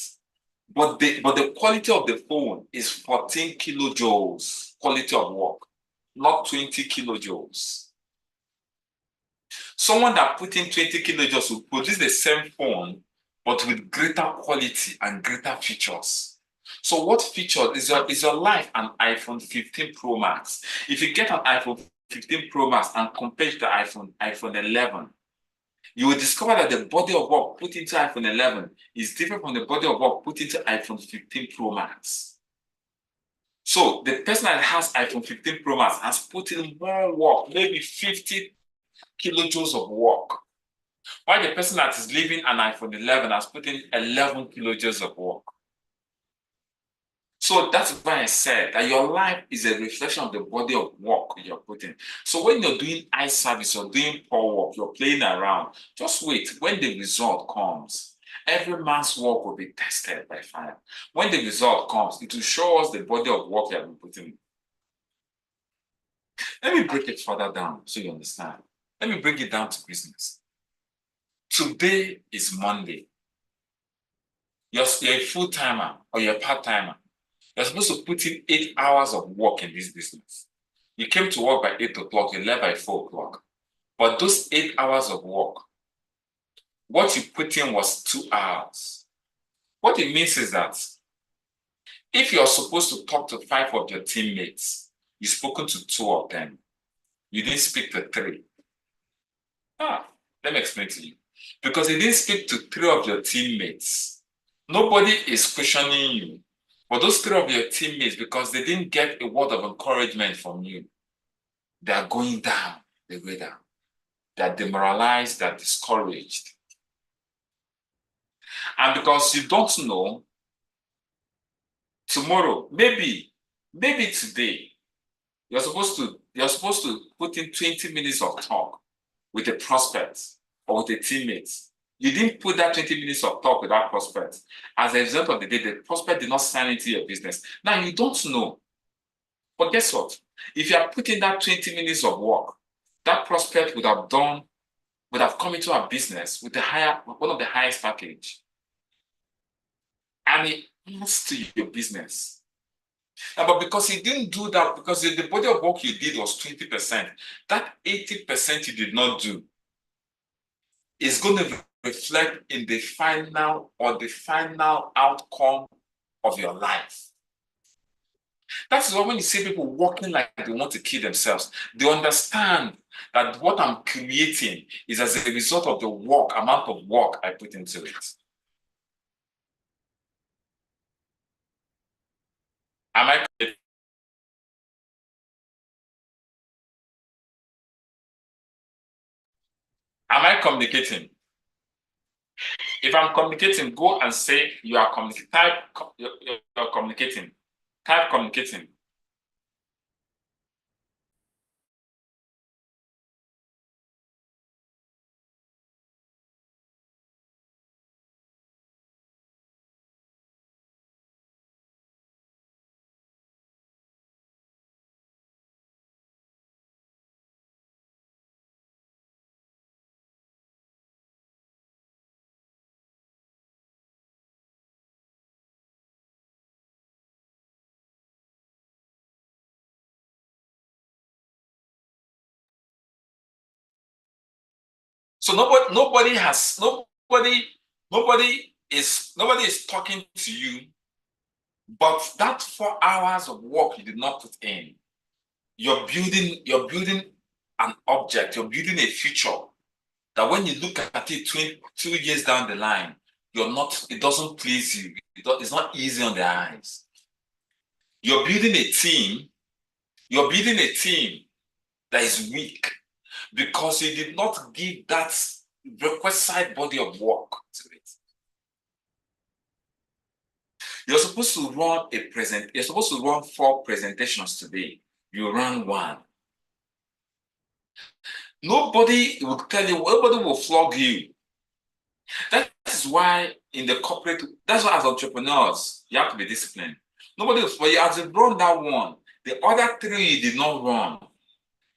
Speaker 1: but the quality of the phone is 14 kilojoules quality of work, not 20 kilojoules. Someone that put in 20 kilojoules will produce the same phone, but with greater quality and greater features. So what feature is your life an iPhone 15 Pro Max? If you get an iPhone 15 Pro Max and compare it to the iPhone 11, you will discover that the body of work put into iPhone 11 is different from the body of work put into iPhone 15 Pro Max. So the person that has iPhone 15 Pro Max has put in more work, maybe 50 kilojoules of work, while the person that is living an iPhone 11 has put in 11 kilojoules of work. So that's why I said that your life is a reflection of the body of work you're putting. So when you're doing eye service or doing poor work, you're playing around, just wait. When the result comes, every man's work will be tested by fire. When the result comes, it will show us the body of work you have been putting. Let me break it further down so you understand. Let me break it down to business. Today is Monday. You're a full-timer or you're a part-timer. You're supposed to put in 8 hours of work in this business. You came to work by 8 o'clock, you left by 4 o'clock. But those 8 hours of work, what you put in was 2 hours. What it means is that if you're supposed to talk to 5 of your teammates, you've spoken to 2 of them. You didn't speak to 3. Let me explain to you. Because you didn't speak to 3 of your teammates, nobody is questioning you. But those 3 of your teammates, because they didn't get a word of encouragement from you, they are going down the way down. They are demoralized, they are discouraged. And because you don't know, tomorrow, maybe today, you're supposed to put in 20 minutes of talk with a prospect or with a teammate. You didn't put that 20 minutes of talk with that prospect. As a result of the day, the prospect did not sign into your business. Now you don't know. But guess what? If you are putting that 20 minutes of work, that prospect would have come into our business with one of the highest package. And it adds to your business. But because you didn't do that, because the body of work you did was 20%, that 80% you did not do is going to reflect in the final outcome of your life. That's why when you see people working like they want to kill themselves, they understand that what I'm creating is as a result of the amount of work I put into it. Am I communicating? If I'm communicating, go and say you are communicating. You're communicating. Type communicating. So nobody is talking to you But that 4 hours of work you did not put in, you're building an object, you're building a future that when you look at it 2 years down the line, it doesn't please you. It's not easy on the eyes. You're building a team, that is weak because you did not give that requisite body of work to it. You're supposed to run 4 presentations today. You run 1. Nobody will tell you, nobody will flog you. That is why that's why as entrepreneurs, you have to be disciplined. Nobody will flog you. As you run that 1, the other 3 you did not run.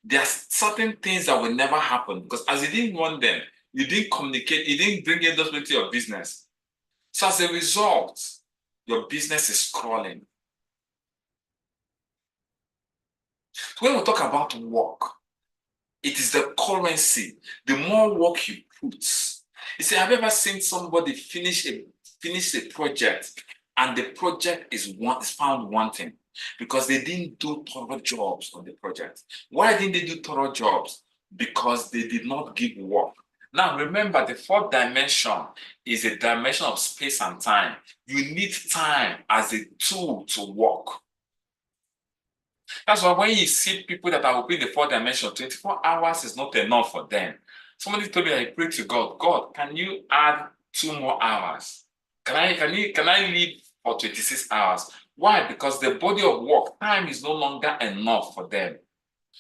Speaker 1: There are certain things that will never happen because as you didn't run them, you didn't communicate, you didn't bring in those into your business. So as a result, your business is crawling. When we talk about work, it is the currency. The more work you put. You see, have you ever seen somebody finish a project and the project is found wanting because they didn't do thorough jobs on the project? Why didn't they do thorough jobs? Because they did not give work. Now, remember, the 4th dimension is a dimension of space and time. You need time as a tool to work. That's why when you see people that are in the 4th dimension, 24 hours is not enough for them. Somebody told me, I pray to God, God, can you add 2 more hours? Can I live for 26 hours? Why? Because the body of work, time is no longer enough for them.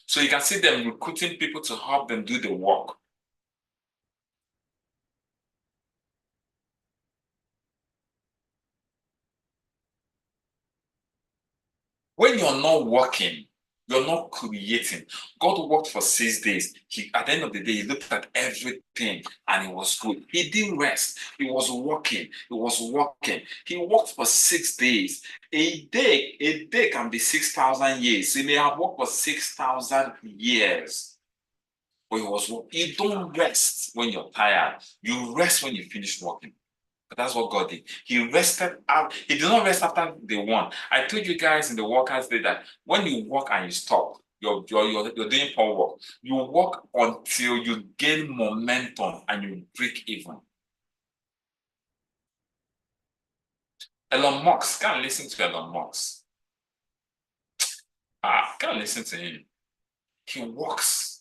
Speaker 1: So you can see them recruiting people to help them do the work. When you're not working, you're not creating. God worked for 6 days. At the end of the day, he looked at everything and it was good. He didn't rest. He was working. He worked for 6 days. A day can be 6,000 years. He may have worked for 6,000 years. But you don't rest when you're tired. You rest when you finish working. But that's what God did. He rested out. He did not rest after day 1. I told you guys in the workers' day that when you work and you stop, you're doing poor work. You work until you gain momentum and you break even. Elon Musk, can't listen to Elon Musk. Can't listen to him. He works.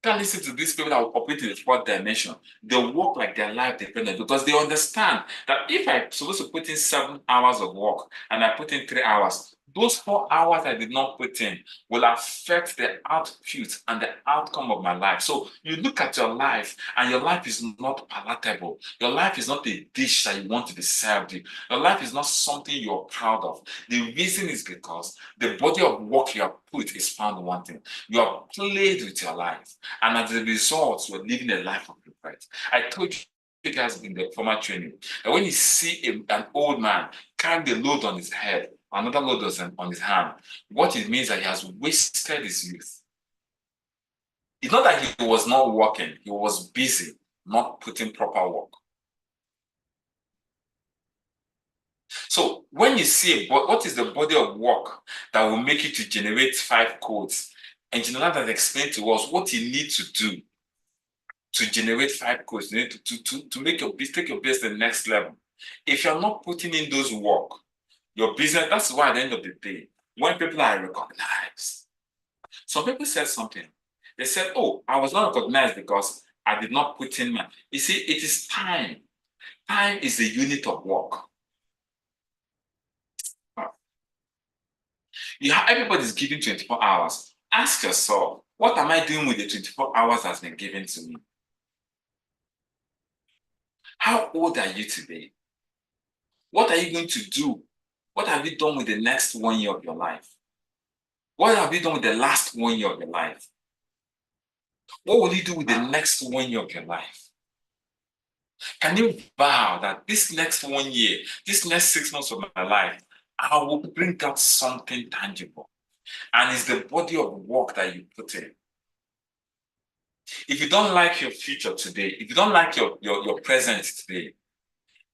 Speaker 1: Can't listen to these people that will operate in the 4th dimension. They work like their life dependent because they understand that if I'm supposed to put in 7 hours of work and I put in 3 hours, those 4 hours I did not put in will affect the output and the outcome of my life. So you look at your life and your life is not palatable. Your life is not a dish that you want to be served you. Your life is not something you're proud of. The reason is because the body of work you have put is found wanting. You have played with your life. And as a result, you're living a life of regret. I told you guys in the former training that when you see an old man carrying the load on his head, another load on his hand, what it means that he has wasted his youth. It's not that he was not working, he was busy, not putting proper work. So when you see what is the body of work that will make you to generate 5 codes, Engineer has explained to us what you need to do to generate 5 codes, you need to make take your business to the next level. If you're not putting in those work, your business, that's why at the end of the day, when people are recognized, some people said something. They said, oh, I was not recognized because I did not put in my. You see, it is time. Time is the unit of work. Everybody's given 24 hours. Ask yourself, what am I doing with the 24 hours that's been given to me? How old are you today? What are you going to do? What have you done with the next 1 year of your life? What have you done with the last 1 year of your life? What will you do with the next 1 year of your life? Can you vow that this next 1 year, this next 6 months of my life, I will bring out something tangible? And it's the body of work that you put in. If you don't like your future today, if you don't like your present today,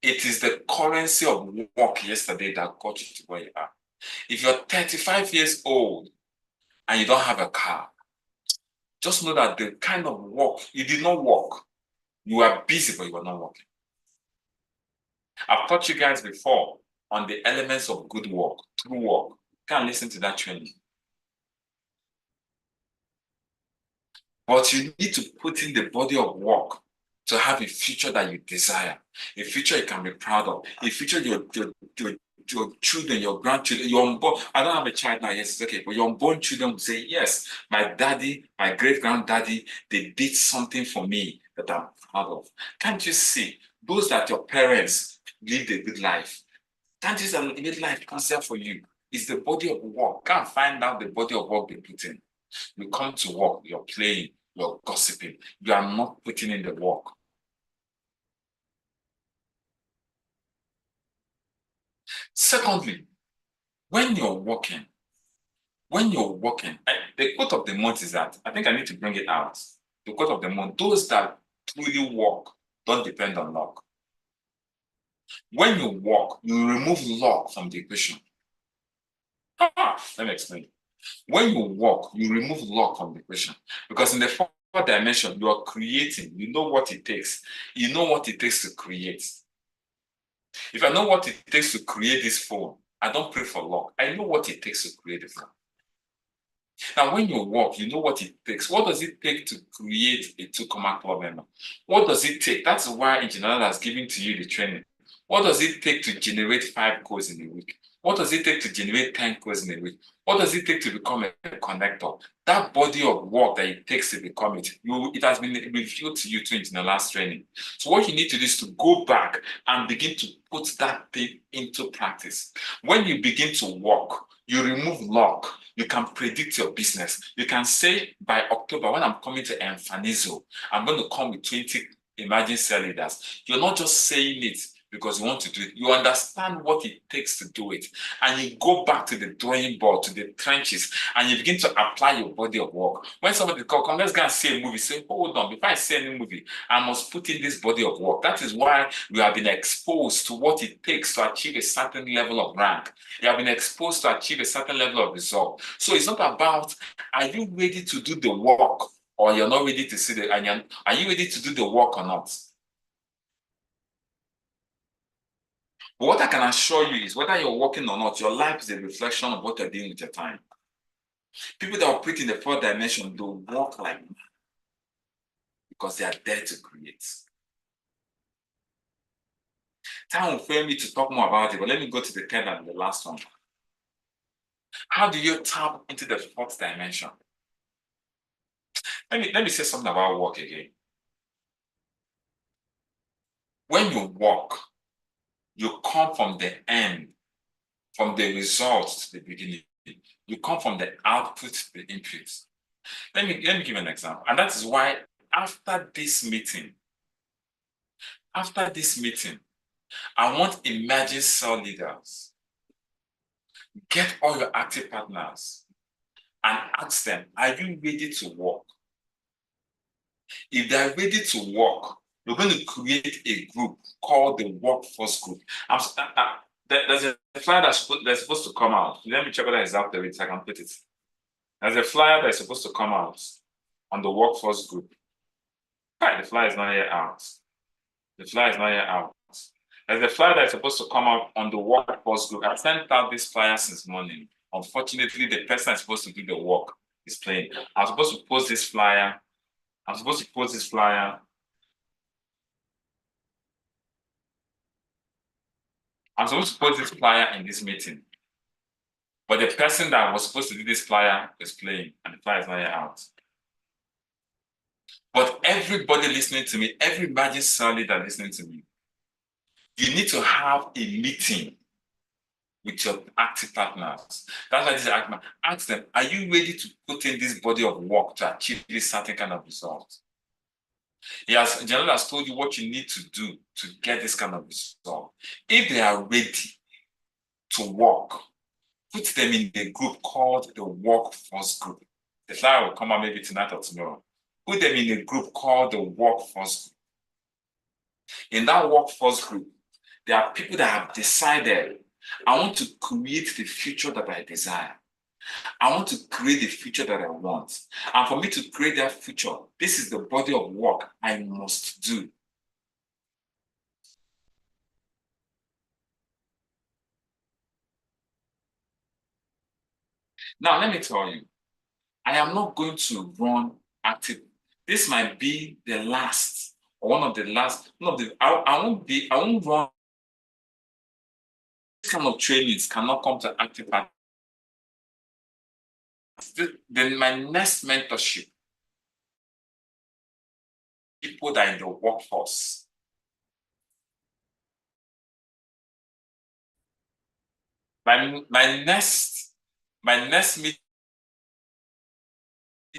Speaker 1: It is the currency of work yesterday that got you to where you are. If you're 35 years old and you don't have a car, just know that the kind of work, you did not work. You were busy, but you were not working. I've taught you guys before on the elements of good work, true work. You can listen to that training. But you need to put in the body of work to have a future that you desire, a future you can be proud of, a future your children, your grandchildren, your unborn. I don't have a child now, yes, it's okay, but your unborn children will say, yes, my daddy, my great-granddaddy, they did something for me that I'm proud of. Can't you see? Those that your parents lived a good life. Can't you see a good life concept for you? It's the body of work. Can't find out the body of work they put in. You come to work, you're playing, you're gossiping. You are not putting in the work. Secondly, when you're working, the quote of the month is that, I think I need to bring it out. The quote of the month, those that truly work don't depend on luck. When you work, you remove luck from the equation. Let me explain. When you work, you remove luck from the equation. Because in the fourth dimension, you are creating. You know what it takes. You know what it takes to create. If I know what it takes to create this phone, I don't pray for luck. I know what it takes to create the phone. Now, when you work, you know what it takes. What does it take to create a 2 club member? What does it take? That's why Engineer has given to you the training. What does it take to generate 5 codes in a week? What does it take to generate 10 codes in a week? What does it take to become a connector? That body of work that it takes to become it, it has been revealed to you in the last training. So what you need to do is to go back and begin to put that thing into practice. When you begin to work, you remove luck. You can predict your business. You can say by October, when I'm coming to Enfanizo, I'm going to come with 20 emerging cell leaders. You're not just saying it because you want to do it. You understand what it takes to do it. And you go back to the drawing board, to the trenches, and you begin to apply your body of work. When somebody calls, come, let's go and see a movie. Say, hold on, before I see any movie, I must put in this body of work. That is why we have been exposed to what it takes to achieve a certain level of rank. You have been exposed to achieve a certain level of result. So it's not about, are you ready to do the work, or you're not ready to see the, are you ready to do the work or not? But what I can assure you is whether you're working or not, your life is a reflection of what you're doing with your time. People that operate in the fourth dimension don't work like that because they are there to create. Time will fail me to talk more about it, but let me go to the third and the last one. How do you tap into the fourth dimension? Let me say something about work again. When you work, you come from the end, from the results to the beginning. You come from the output to the input. Let me give you an example. And that is why after this meeting, I want emerging cell leaders. Get all your active partners and ask them, are you ready to work? If they're ready to work, we're going to create a group called the Workforce Group. There's a flyer that's supposed to come out. Let me check whether it's out there so I can put it. There's a flyer that's supposed to come out on the Workforce Group. Right, the flyer is not yet out. The flyer is not yet out. There's a flyer that's supposed to come out on the Workforce Group. I sent out this flyer since morning. Unfortunately, the person that's supposed to do the work is playing. I'm supposed to post this flyer. I'm supposed to post this flyer in this meeting. But the person that was supposed to do this flyer is playing, and the flyer is not yet out. But everybody listening to me, every emerging cell leader listening to me, you need to have a meeting with your active partners. That's why this argument. Ask them, are you ready to put in this body of work to achieve this certain kind of result? General has told you what you need to do to get this kind of result. If they are ready to work, put them in a group called the Workforce Group. The flyer will come out maybe tonight or tomorrow. Put them in a group called the Workforce Group. In that Workforce Group, There are people that have decided, I want to create the future that I desire. I want to create the future that I want. And for me to create that future, this is the body of work I must do. Now, let me tell you, I am not going to run active. This might be the last, or one of the last, I won't run. This kind of trainings cannot come to active party. Then my next mentorship, people that are in the workforce. My next meeting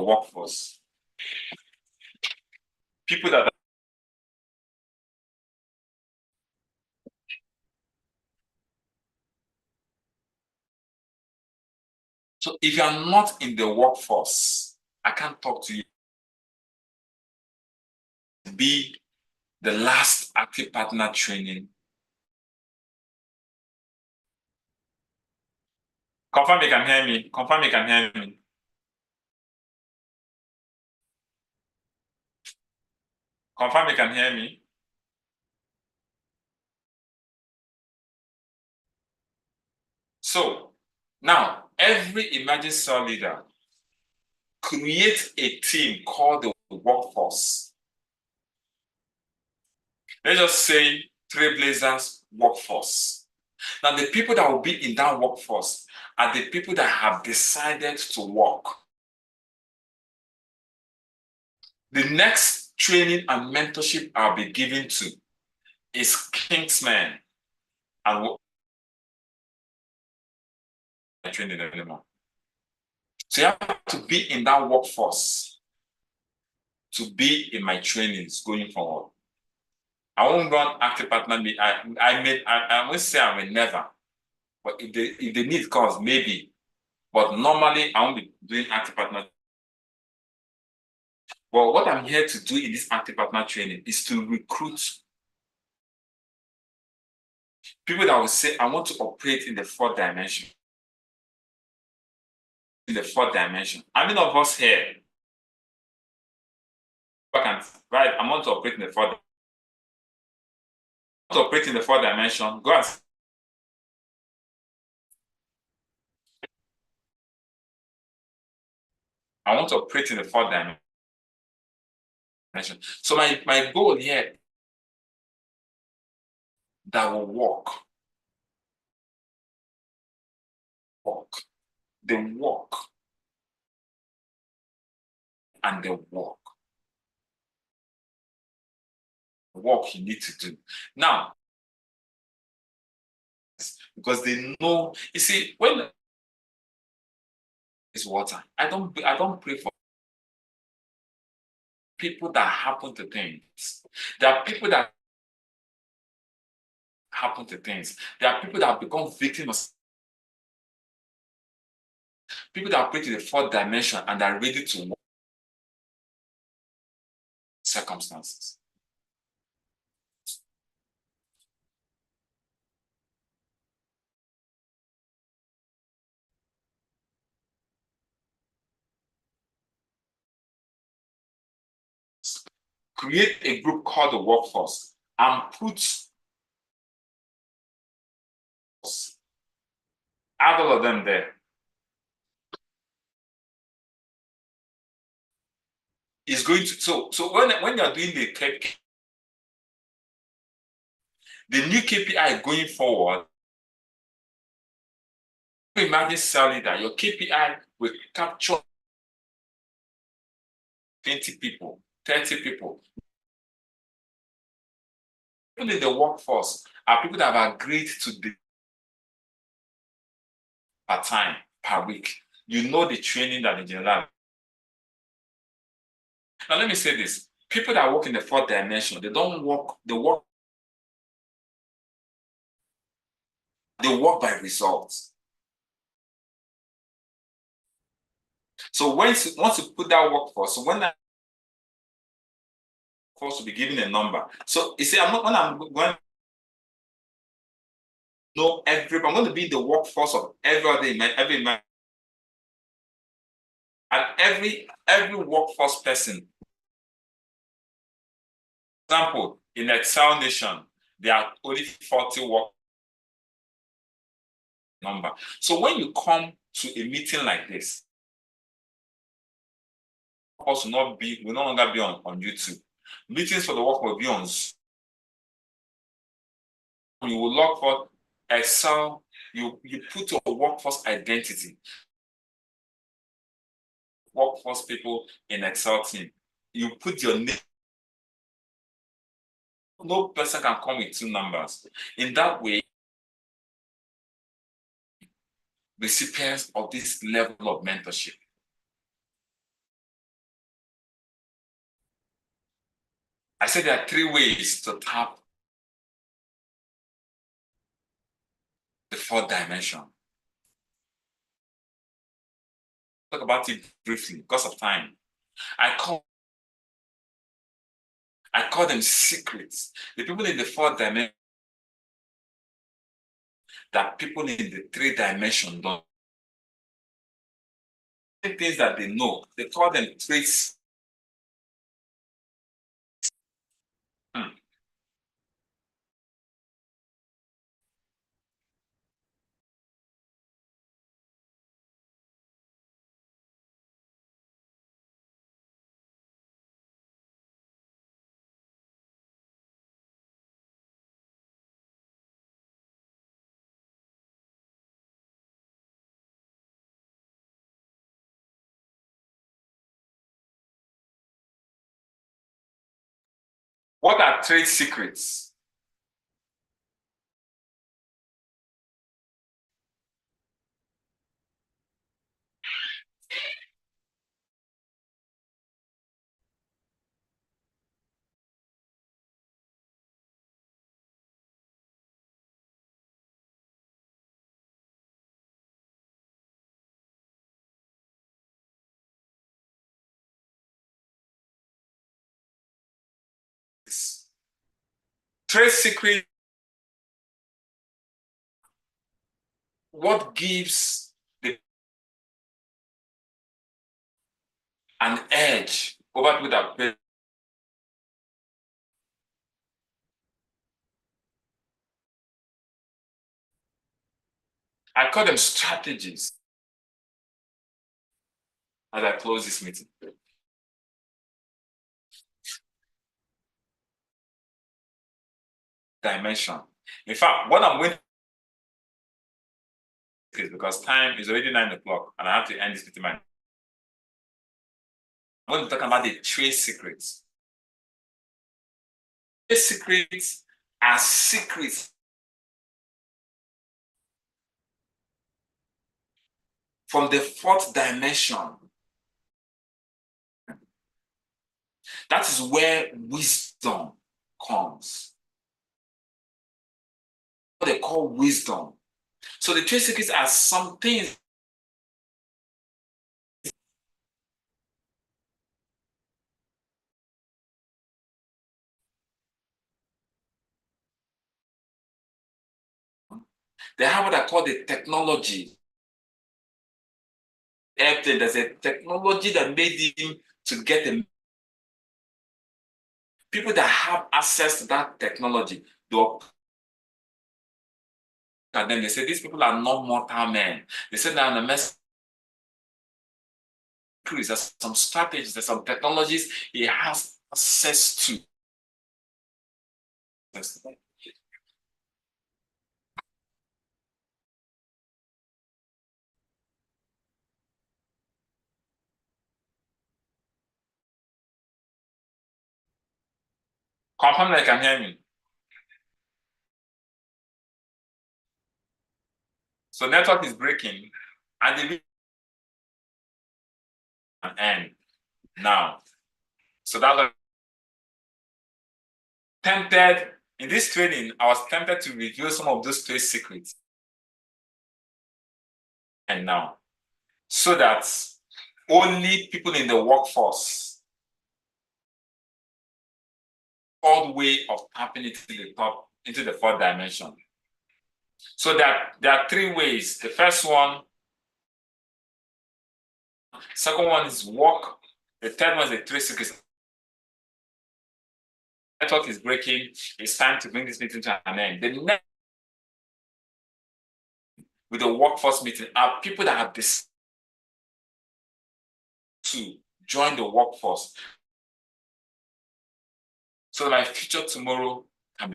Speaker 1: workforce. People that so if you are not in the workforce, I can't talk to you. Be the last active partner training. Confirm you can hear me. Confirm you can hear me. Confirm you can hear me. So now every emerging cell leader create a team called the workforce. Let's just say Trailblazers workforce. Now the people that will be in that workforce are the people that have decided to work. The next training and mentorship I'll be giving to is Kingsman and training anymore. So you have to be in that workforce to be in my trainings going forward. I won't run active partner. I won't say I will never, but if the need comes, maybe. But normally I won't be doing active partner. But what I'm here to do in this active partner training is to recruit people that will say, I want to operate in the fourth dimension. In the fourth dimension. How many of us here? Right, I want to operate in the fourth. To operate in the fourth dimension. Go ahead. I want to operate in the fourth dimension. So my goal here that will work. The work and the work you need to do. Now, because they know, you see, when it's water, I don't pray for people that happen to things. There are people that happen to things. There are people that have become victims. People that operate in the fourth dimension and are ready to work circumstances. Create a group called the workforce and add all of them there. Is going to so when you're doing the new KPI going forward, imagine cell leader, your KPI will capture 20 people, 30 people. People in the workforce are people that have agreed to the per time, per week. You know the training that the general. Now let me say this. People that work in the fourth dimension, they work by results. So once you put that workforce, so when that workforce will be given a number. So you see, when I'm going know every. I'm going to be in the workforce of every man, and every workforce person. For example, in Excel Nation, there are only 40 work number. So when you come to a meeting like this, will no longer be on YouTube. Meetings for the work will be on Zoom. You will log for Excel. You put your workforce identity. Workforce people in Excel team. You put your name. No person can come with two numbers. In that way, recipients of this level of mentorship. I said there are 3 ways to tap the 4th dimension. Talk about it briefly because of time. I call them secrets. The people in the 4th dimension that people in the 3 dimension don't. Things that they know, they call them traits. What are trade secrets? Trade secret, what gives an edge over people that pay. I call them strategies as I close this meeting. Dimension. In fact, what I'm going is because time is already 9 o'clock and I have to end this meeting. I'm going to talk about the trade secrets. Trade secrets are secrets from the 4th dimension. That is where wisdom comes. What they call wisdom. So the trade secrets are some things they have what I call the technology. Airplane, there's a technology that made him to get the people that have access to that technology. And then they say these people are not mortal men. They say that on the mess. There's some strategies, there's some technologies he has access to. Confirm that you can hear me. So network is breaking and the end now. So that's what tempted in this training, I was tempted to reveal some of those trade secrets. And now, so that only people in the workforce, all way of tapping into the 4th dimension. So there are three ways. The first one, second one is walk. The third one is the 360. Network is breaking. It's time to bring this meeting to an end. The next with the workforce meeting are people that have decided to join the workforce. So my future tomorrow can be.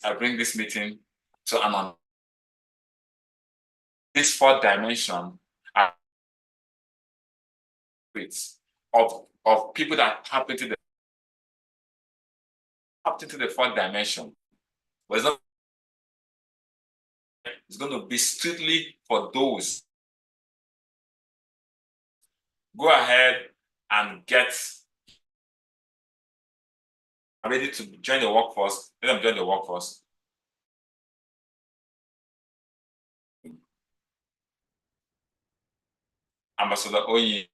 Speaker 1: I bring this meeting to an end. This fourth dimension of people that tap into the fourth dimension. But it's going to be strictly for those. Go ahead and get ready to join the workforce. Let them join the workforce. Ambassador Oyi.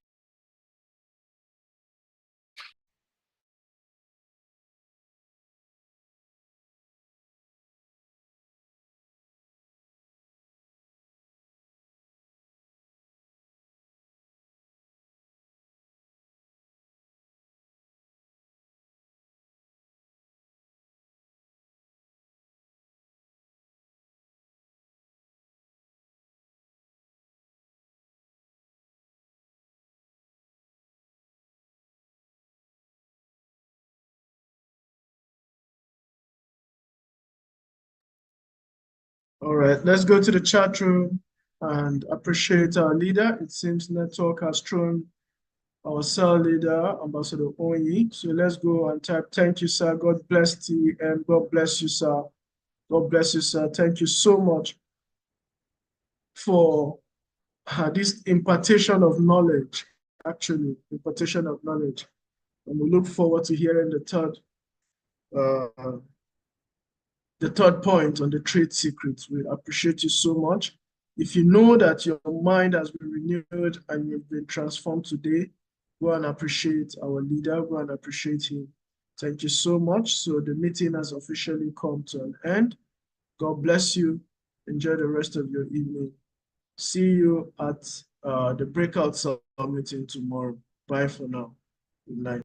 Speaker 3: All right, let's go to the chat room and appreciate our leader. It seems Network has thrown our cell leader, Ambassador Onyi. So let's go and type, thank you, sir. God bless TM. God bless you, sir. God bless you, sir. Thank you so much for this impartation of knowledge, actually, impartation of knowledge. And we look forward to hearing the third point on the trade secrets. We appreciate you so much. If you know that your mind has been renewed and you've been transformed today, go and appreciate our leader, go and appreciate him. Thank you so much. So the meeting has officially come to an end. God bless you. Enjoy the rest of your evening. See you at the breakout meeting tomorrow. Bye for now. Good night.